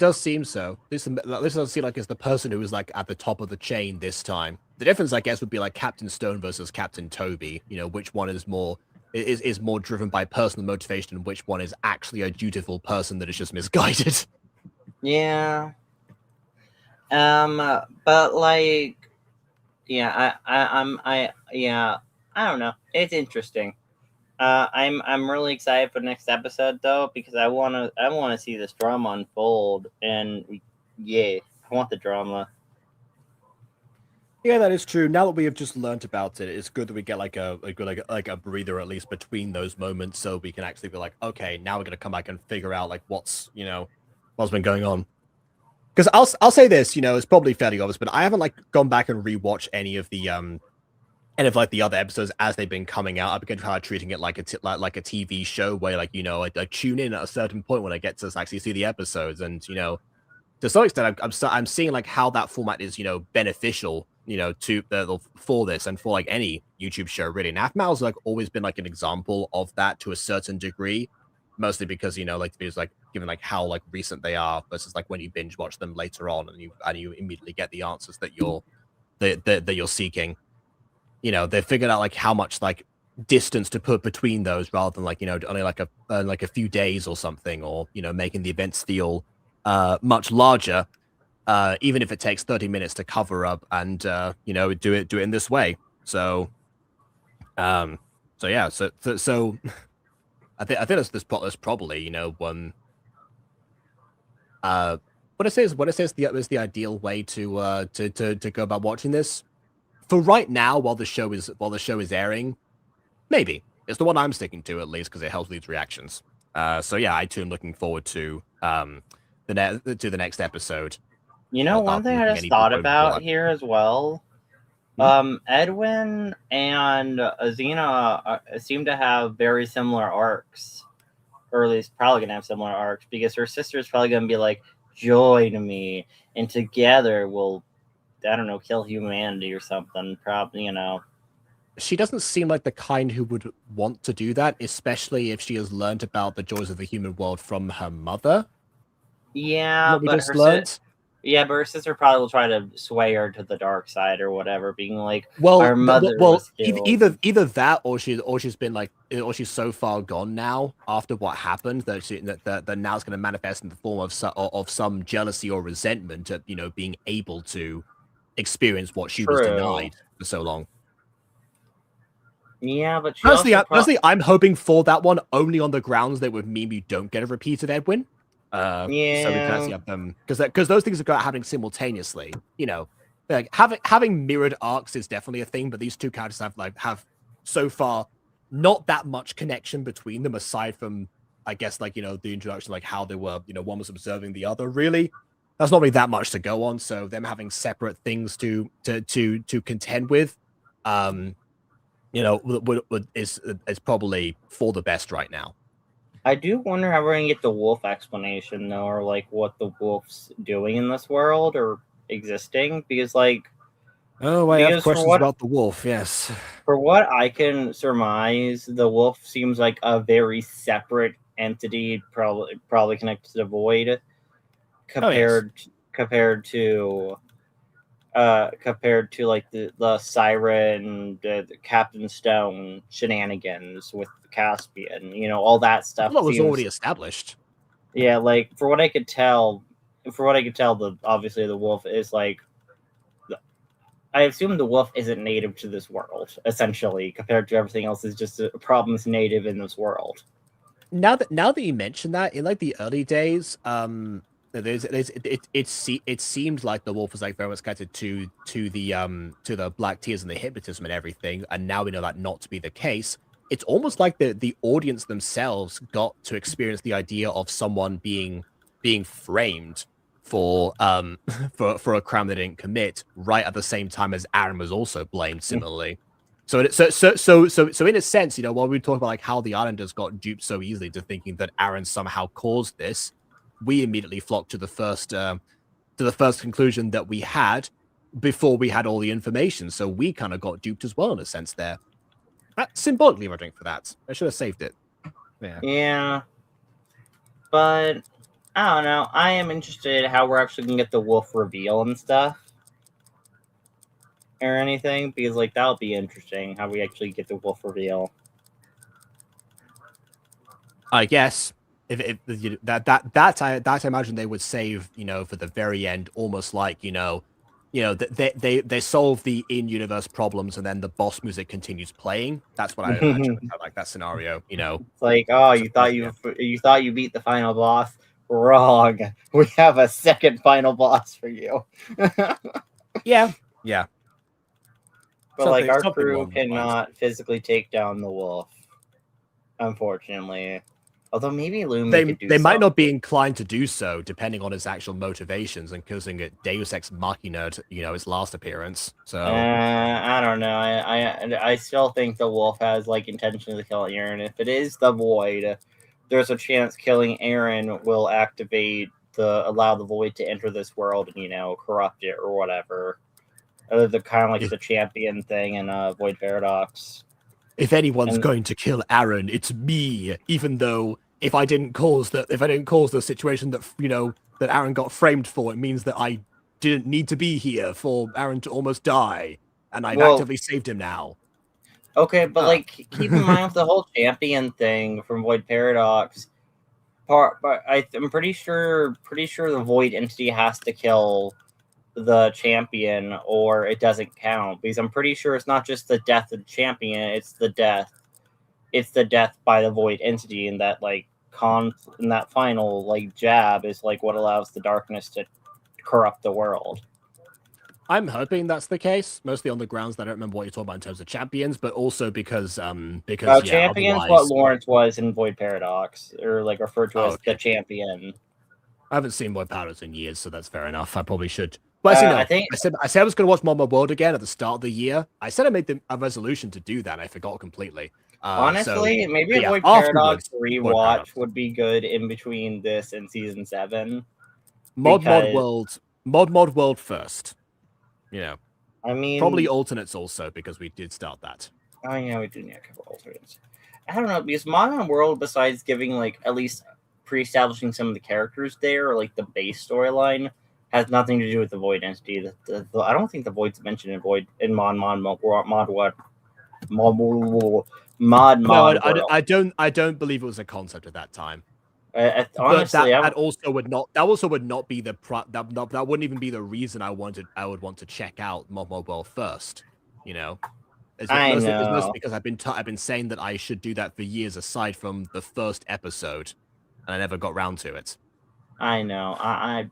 does seem so. This doesn't seem like it's the person who is like at the top of the chain this time. The difference, I guess, would be like Captain Stone versus Captain Toby. Which one is more driven by personal motivation, and which one is actually a dutiful person that is just misguided. Yeah. But like, yeah, I don't know. It's interesting. I'm really excited for the next episode though, because I wanna see this drama unfold, and yeah, I want the drama. Yeah, that is true. Now that we have just learnt about it, it's good that we get like a breather at least between those moments, so we can actually be like, okay, now we're gonna come back and figure out like what's been going on. Because I'll say this, it's probably fairly obvious, but I haven't like gone back and rewatched any of the And if like the other episodes as they've been coming out, I've been kind of treating it like like a TV show where like I tune in at a certain point when I get to actually see the episodes, and to some extent I'm seeing like how that format is beneficial to for this and for like any YouTube show really. And Aphmau's like always been like an example of that to a certain degree, mostly because like the videos like given like how like recent they are versus like when you binge watch them later on and you immediately get the answers that you're seeking. They figured out like how much like distance to put between those rather than like only like a few days or something, or making the events feel much larger, even if it takes 30 minutes to cover up and do it in this way. So yeah, so I think that's probably one what it says is the ideal way to go about watching this. For right now, while the show is airing, maybe it's the one I'm sticking to, at least because it helps lead reactions. So yeah, I too am looking forward to the next episode. One thing I just thought about here as well. Edwin and Xena seem to have very similar arcs, or at least probably gonna have similar arcs, because her sister is probably gonna be like, "Join me, and together we'll, I don't know, kill humanity or something." Probably, She doesn't seem like the kind who would want to do that, especially if she has learned about the joys of the human world from her mother. Yeah, but her sister probably will try to sway her to the dark side or whatever, being like, our mother was killed. Either that, or she's been like, or she's so far gone now after what happened that now it's going to manifest in the form of some jealousy or resentment at being able to experience what she was denied for so long. Yeah, but honestly, I'm hoping for that one only on the grounds that would mean you don't get a repeated Edwin. So we can actually have them, because those things are happening simultaneously. Like having mirrored arcs is definitely a thing, but these two characters have so far not that much connection between them, aside from I guess like the introduction, like how they were one was observing the other. Really, that's not really that much to go on. So them having separate things to contend with, is probably for the best right now. I do wonder how we're gonna get the wolf explanation though, or like what the wolf's doing in this world or existing, because like I have questions about the wolf. Yes, for what I can surmise, the wolf seems like a very separate entity, probably connected to the void, compared to like the Siren, the Captain Stone shenanigans with Caspian, all that stuff. Well, that was already established. Yeah, like for what I could tell, obviously the wolf is like, I assume the wolf isn't native to this world, essentially, compared to everything else is just a problem's native in this world. Now that you mention that, in like the early days, it seemed like the wolf was like very much connected to the Black Tears and the hypnotism and everything, and now we know that not to be the case. It's almost like the audience themselves got to experience the idea of someone being framed for a crime they didn't commit, right at the same time as Aaron was also blamed similarly. So in a sense, while we talk about like how the Islanders got duped so easily to thinking that Aaron somehow caused this, we immediately flocked to the first conclusion that we had before we had all the information. So we kind of got duped as well in a sense there. Symbolically, we're drink for that. I should have saved it. Yeah. But I don't know. I am interested in how we're actually gonna get the wolf reveal and stuff, or anything, because like that'll be interesting how we actually get the wolf reveal. I guess if that I imagine they would save for the very end, almost like they solve the in-universe problems and then the boss music continues playing. That's what I imagine. I like that scenario. It's like, oh, you thought you beat the final boss. Wrong. We have a second final boss for you. Yeah. But like our crew cannot physically take down the wolf, unfortunately. Although maybe Lumi could do they might something. not be inclined to do so, depending on his actual motivations, and causing it Deus Ex Machina, his last appearance. So I don't know. I still think the wolf has like intention to kill Aaron. If it is the void, there's a chance killing Aaron will allow the void to enter this world and corrupt it or whatever. The kind of like the champion thing in Void Paradox. If anyone's going to kill Aaron, it's me. Even though if I didn't cause the situation that that Aaron got framed for, it means that I didn't need to be here for Aaron to almost die, and I've actively saved him now. Okay, but like keep in mind with the whole champion thing from Void Paradox. But I'm pretty sure the void entity has to kill the champion or it doesn't count, because I'm pretty sure it's not just the death of the champion, it's the death by the void entity, and that in that final jab is what allows the darkness to corrupt the world. I'm hoping that's the case, mostly on the grounds that I don't remember what you're talking about in terms of champions, but also because champions what Lawrence was in Void Paradox, or referred to as the champion. I haven't seen Void Paradox in years, so that's fair enough. I probably should. But I said I was going to watch Mod World again at the start of the year. I said I made a resolution to do that, and I forgot completely. Honestly, maybe a Void Paradox rewatch would be good in between this and Season 7. Mod World first. I mean, probably alternates also, because we did start that. Oh yeah, we do need a couple alternates. I don't know, because Modern World, besides giving at least pre-establishing some of the characters there, or the base storyline, has nothing to do with the Void entity. I don't think the Void's mentioned in Mod World. I don't believe it was a concept at that time. Honestly, that also would not be that wouldn't even be the reason I would want to check out Mod World first. It's mostly because I've been saying that I should do that for years, aside from the first episode, and I never got round to it. I know. I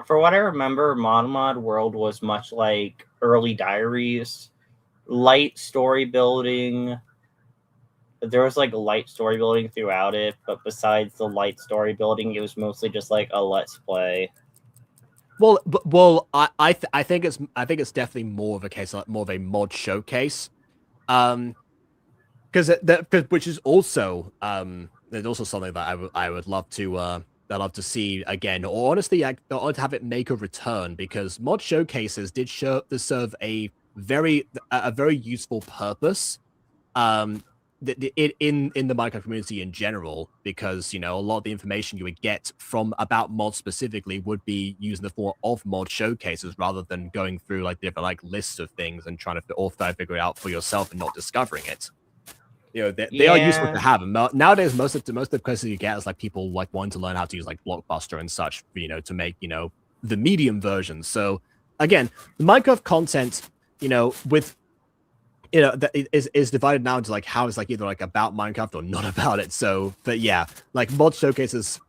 for what I remember, Mod World was much like early Diaries, light story building. There was light story building throughout it, but besides the light story building, it was mostly just a let's play. I think it's definitely more of a case, more of a mod showcase, which is also there's also something that I would love to see again, or honestly, I'd have it make a return, because mod showcases did serve a very useful purpose. In the Minecraft community in general, because a lot of the information you would get about mods specifically would be used in the form of mod showcases, rather than going through different lists of things and trying to figure it out for yourself and not discovering it. They are useful to have. And nowadays, most of the questions you get is people wanting to learn how to use Blockbuster and such, to make the medium version. So again, the Minecraft content, with that is divided now into how it's either about Minecraft or not about it. So, but yeah, mod showcases,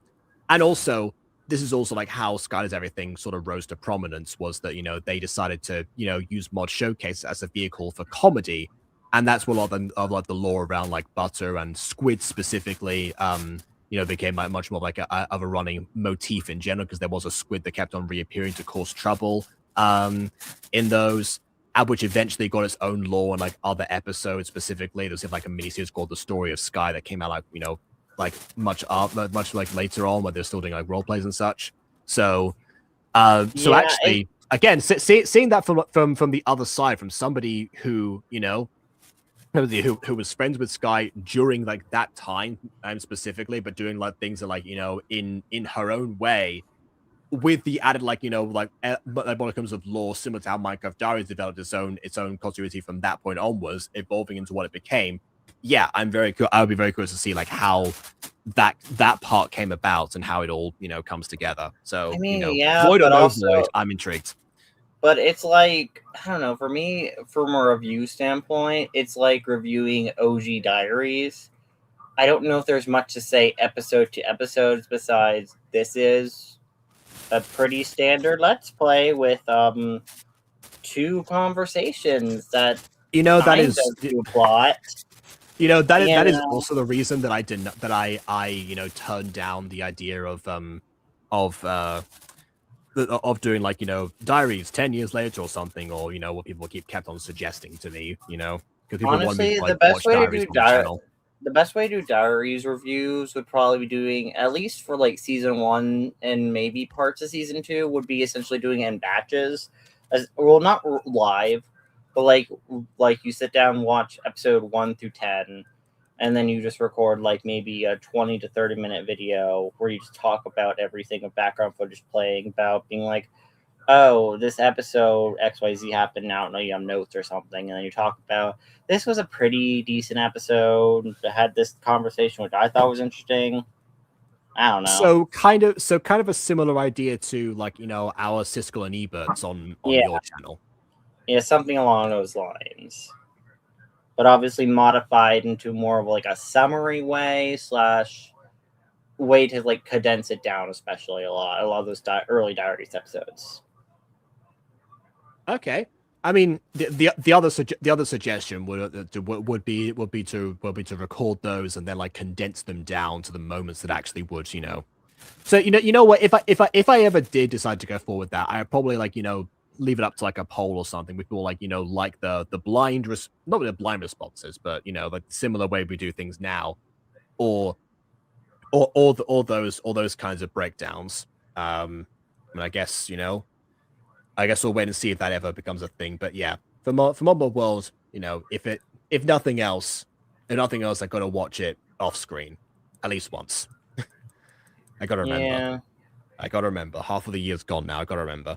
and also this is also how Skylar's Everything sort of rose to prominence, was that they decided to use mod showcase as a vehicle for comedy, and that's what a lot of the lore around Butter and Squid specifically became much more of a running motif in general, because there was a squid that kept on reappearing to cause trouble in those. Which eventually got its own lore and other episodes. Specifically, there's a miniseries called The Story of Sky that came out much later on, where they're still doing role plays and such. So actually, again, seeing that from the other side, from somebody who who was friends with Sky during that time specifically, but doing things that in her own way, with the added monikums of lore, similar to how Minecraft Diaries developed its own continuity from that point onwards, evolving into what it became. Yeah, I would be very curious to see how that part came about and how it all comes together. So Void or no Void, I'm intrigued. But it's I don't know, for me, from a review standpoint, it's reviewing OG Diaries. I don't know if there's much to say episode to episodes, besides this is a pretty standard let's play with two conversations that that is a plot. You know, that Yeah, is no. also the reason that I turned down the idea of doing like, diaries 10 years later or something, or what people kept on suggesting to me, because people wanted me Honestly, to like watch diaries on the channel. the best way to do diaries reviews would probably be doing, at least for like season 1 and maybe parts of season 2, would be essentially doing it in batches, well, not live, but like you sit down and watch episode 1 through 10, and then you just record like maybe a 20 to 30 minute video where you just talk about everything of background footage playing, about being like, oh, this episode XYZ happened. Now I don't know, you have notes or something, and then you talk about, this was a pretty decent episode. I had this conversation which I thought was interesting. I don't know. So kind of a similar idea to like, our Siskel and Eberts on your channel. Yeah, something along those lines. But obviously modified into more of like a summary way / way to like condense it down, especially a lot of those early diaries episodes. Okay. I mean, the other suggestion would be to record those and then like condense them down to the moments that actually would, So you know what, if I ever did decide to go forward with that, I'd probably like, leave it up to like a poll or something with people like, like the blind not the blind responses, but like similar way we do things now, or those kinds of breakdowns. I mean, I guess we'll wait and see if that ever becomes a thing. But yeah, for Mobile World, if nothing else, I gotta watch it off screen at least once. I gotta remember. Yeah. I gotta remember. Half of the year's gone now. I gotta remember.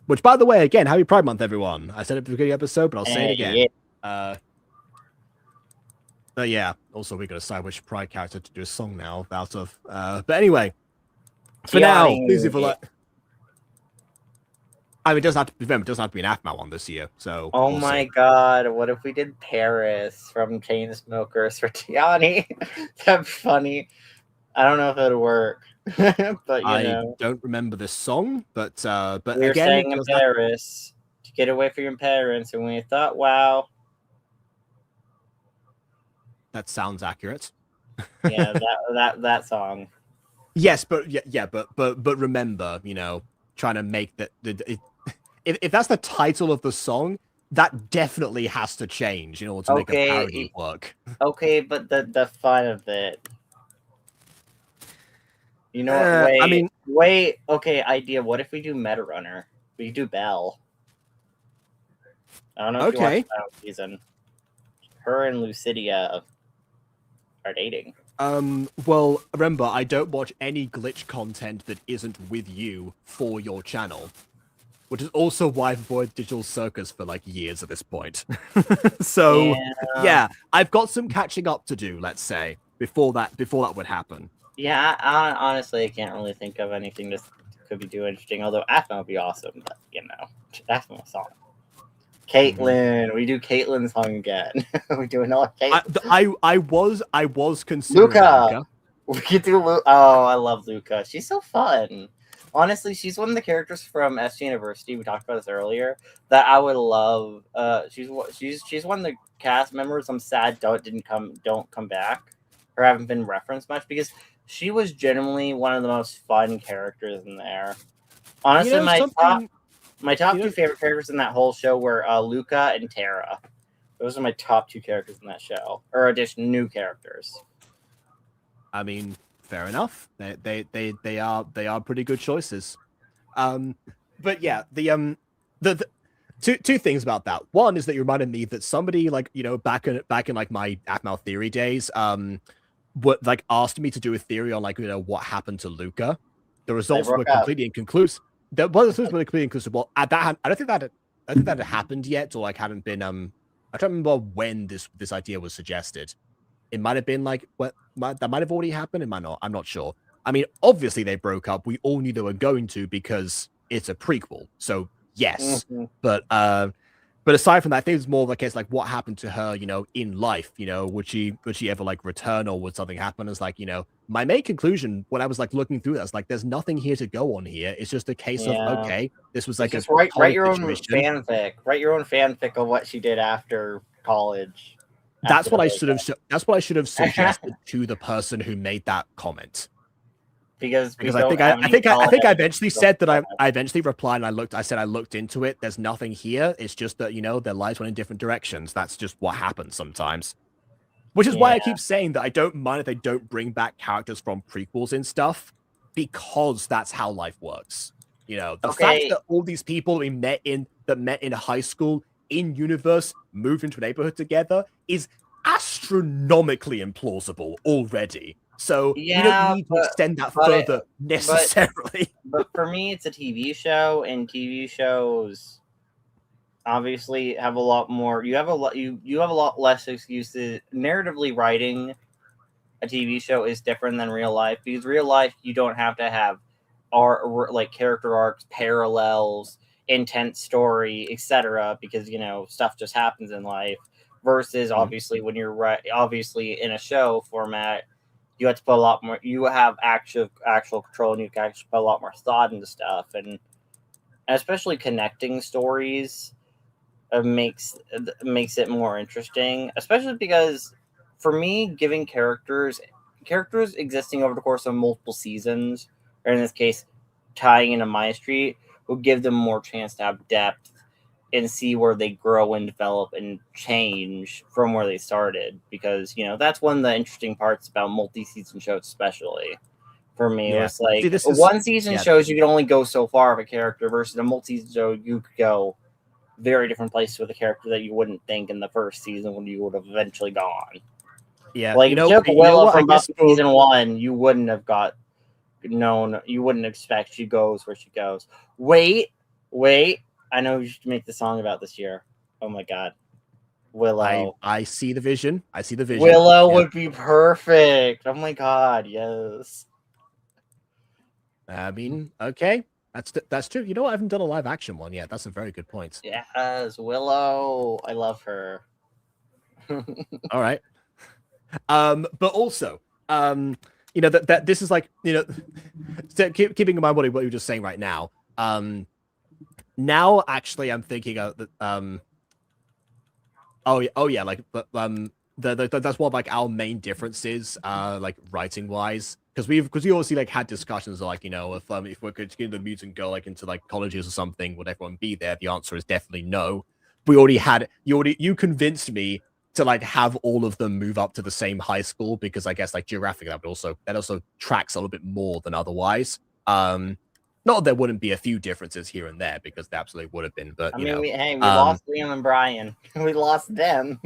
Which, by the way, again, happy Pride Month, everyone. I said it at the beginning of the episode, but I'll say it again. Yeah. But yeah, also we gotta decide which Pride character to do a song now out of. But anyway, for now, please leave a like. I mean, it doesn't have to be an Aphmau one this year. So. Oh my god, what if we did Paris from Chainsmokers for Tiani? That'd be funny. I don't know if it would work. But I don't remember this song, but we were again, staying in Paris to get away from your parents, and we thought, wow. That sounds accurate. Yeah, that song. Yes, but but remember, trying to make that if that's the title of the song, that definitely has to change in order to make a parody work. Okay, but the fun of it. You know what? Wait. Okay, idea. What if we do Meta Runner? We do Belle. I don't know if you watched the final season. Her and Lucidia are dating. Well, remember, I don't watch any glitch content that isn't with you for your channel, which is also why I've avoided Digital Circus for like years at this point. So yeah, I've got some catching up to do, let's say, before that would happen. Yeah, I honestly, I can't really think of anything that could be too interesting. Although Aphmau would be awesome, but Aphmau song. Caitlyn, we do Caitlyn's song again. We do another Caitlyn. I was considering Luca. We could do Luca. Oh, I love Luca. She's so fun. Honestly, she's one of the characters from SG University. We talked about this earlier. That I would love. She's one of the cast members. I'm sad don't come back or haven't been referenced much, because she was genuinely one of the most fun characters in there. Honestly, my top two favorite characters in that whole show were Luca and Tara. Those are my top two characters in that show, or addition new characters. I mean, fair enough. They are pretty good choices. But yeah, the two things about that. One is that you reminded me that somebody back in like my Aphmau theory days, what like asked me to do a theory on what happened to Luca. The results were completely inconclusive. That was completely inconclusive. Well, at that, I don't think that had happened yet, or hadn't been. I don't remember when this idea was suggested. It might have been that might have already happened. It might not. I'm not sure. I mean, obviously they broke up. We all knew they were going to, because it's a prequel. So yes, but aside from that, I think it's more of a case what happened to her, in life. Would she ever return, or would something happen? As my main conclusion when I was looking through that, there's nothing here to go on here. It's just a case of okay, this was just write your own fanfic. Write your own fanfic of what she did after college. That's after what the I breakup. should have. That's what I should have suggested to the person who made that comment. Because I think I eventually said that I eventually replied and I said I looked into it. There's nothing here. It's just that, their lives went in different directions. That's just what happens sometimes. Which is why I keep saying that I don't mind if they don't bring back characters from prequels and stuff, because that's how life works. The fact that all these people we met in high school in universe moved into a neighborhood together is astronomically implausible already. So we don't need to extend that further necessarily. But for me, it's a TV show, and TV shows obviously have a lot more. You have a lot less excuses. Narratively writing a TV show is different than real life, because real life you don't have to have character arcs, parallels, intense story, etc. Because stuff just happens in life. Versus obviously when you're obviously in a show format, you have to put a lot more. You have actual control, and you can actually put a lot more thought into stuff, and especially connecting stories makes it more interesting. Especially because, for me, giving characters existing over the course of multiple seasons, or in this case, tying into My Street, will give them more chance to have depth and see where they grow and develop and change from where they started. Because, that's one of the interesting parts about multi-season shows, especially for me. Yeah. It's like, See, one season shows you can only go so far of a character, versus a multi-season show, you could go very different places with a character that you wouldn't think in the first season when you would have eventually gone. Yeah. Like, if you took Willow from Buffy season 1, you wouldn't have you wouldn't expect she goes where she goes. Wait. I know you should make the song about this year. Oh my god. Willow. I see the vision. Willow would be perfect. Oh my god, yes. I mean, okay. That's true. I haven't done a live action one yet. That's a very good point. Yes, Willow. I love her. All right. But also, that this is like, keeping in mind what you were just saying right now. Now actually I'm thinking of that. That's what like our main differences, like writing wise, because we obviously like had discussions like, if we're going to get the mutant girl like into like colleges or something, would everyone be there? The answer is definitely no. You convinced me to like have all of them move up to the same high school, because I guess like geographically that also tracks a little bit more than otherwise. Not that there wouldn't be a few differences here and there, because there absolutely would have been. But we lost Liam and Brian. We lost them.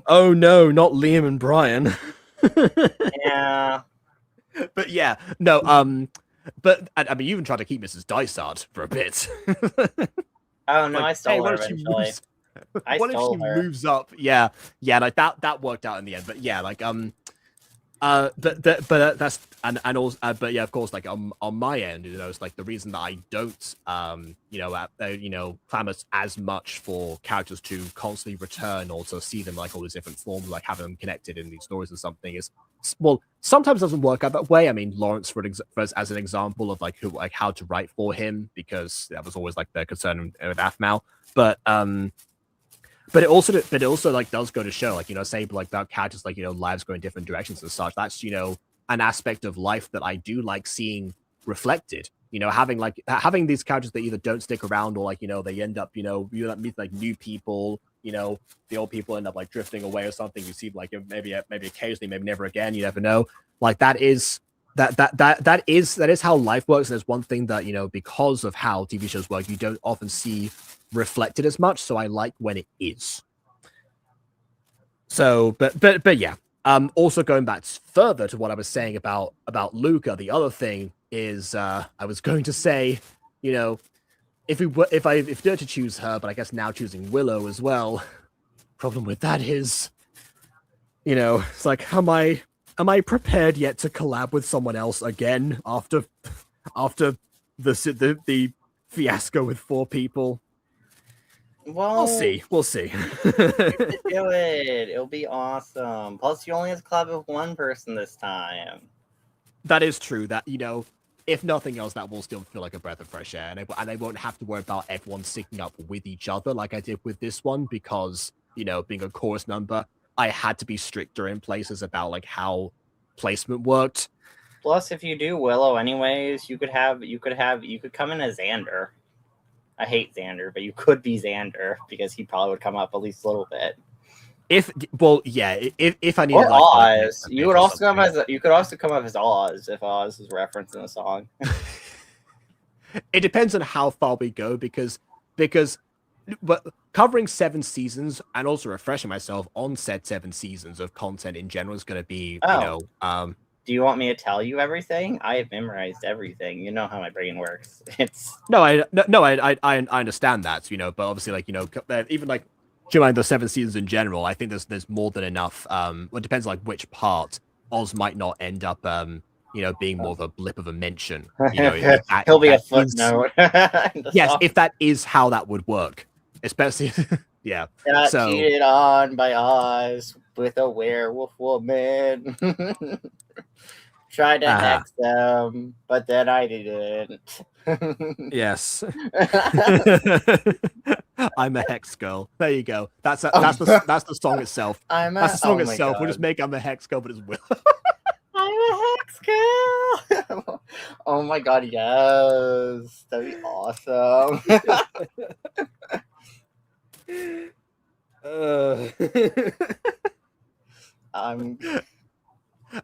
Oh no, not Liam and Brian. Yeah. But yeah, no. But I mean, you even tried to keep Mrs. Dysart for a bit. Oh no, like, I stole her eventually. What if she moves up? Yeah, like that worked out in the end. But yeah, like but that's and also but yeah, of course, like on my end, it's like the reason that I don't clamor as much for characters to constantly return or to see them like all these different forms, like having them connected in these stories or something, is, well, sometimes it doesn't work out that way. I mean, Lawrence as an example of like how to write for him, because that was always like the concern with Aphmau. But it also like does go to show, like, say like about characters, like, lives go in different directions and such. That's, an aspect of life that I do like seeing reflected. Having these characters that either don't stick around, or like, they end up, you meet like new people, the old people end up like drifting away or something. You see like maybe occasionally, maybe never again. You never know. Like that is how life works. And there's one thing that, because of how TV shows work, you don't often see reflected as much. So I like when it is. So, but yeah. Also going back further to what I was saying about Luca, the other thing is, I was going to say, if we were to choose her, but I guess now choosing Willow as well. Problem with that is, it's like, am I prepared yet to collab with someone else again after the fiasco with 4 people? Well, we'll see. You should do it. It'll be awesome. Plus, you only have to collab with one person this time. That is true. That, if nothing else, that will still feel like a breath of fresh air, and I won't have to worry about everyone syncing up with each other like I did with this one, because, being a chorus number, I had to be stricter in places about like how placement worked. Plus, if you do Willow anyways, you could come in as Xander. I hate Xander, but you could be Xander because he probably would come up at least a little bit. If I need or like, Oz, you could also come up as Oz if Oz is referenced in the song. It depends on how far we go because but covering 7 seasons and also refreshing myself on said 7 seasons of content in general is going to be, Do you want me to tell you everything? I have memorized everything. You know how my brain works. I understand that, but obviously, like, even like during the 7 seasons in general, I think there's more than enough. Well, it depends like which part. Oz might not end up being more of a blip of a mention. He'll be a footnote. Yes, if that is how that would work, especially yeah. Got cheated on by Oz with a werewolf woman. Tried to hex them, but then I didn't. Yes. I'm a hex girl. There you go. That's the song itself. That's the song itself. We'll just make I'm a hex girl, but it's Will. I'm a hex girl. Oh my god, yes. That'd be awesome.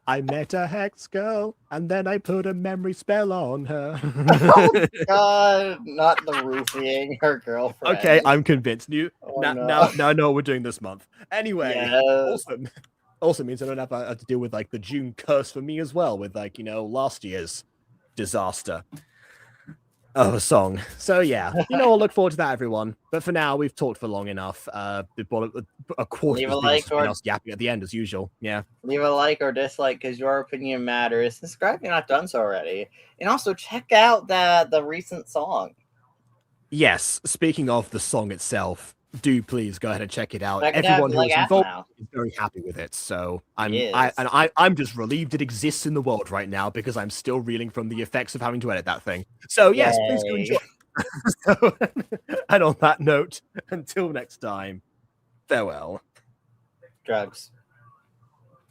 I met a hex girl, and then I put a memory spell on her. Oh god, not the roofing, her girlfriend. Okay, I'm convinced. Now I know what we're doing this month. Anyway, yes. Also means I don't have to deal with like the June curse for me as well, with like last year's disaster of a song. So yeah, I'll look forward to that, everyone. But for now, we've talked for long enough. We've brought a quarter Leave of a like or else yapping at the end as usual. Yeah. Leave a like or dislike because your opinion matters. Subscribe if you're not done so already, and also check out the recent song. Yes. Speaking of the song itself, do please go ahead and check it out. Everyone who is involved is very happy with it. So I'm just relieved it exists in the world right now because I'm still reeling from the effects of having to edit that thing. So yes, please go enjoy. And on that note, until next time, farewell. Drugs.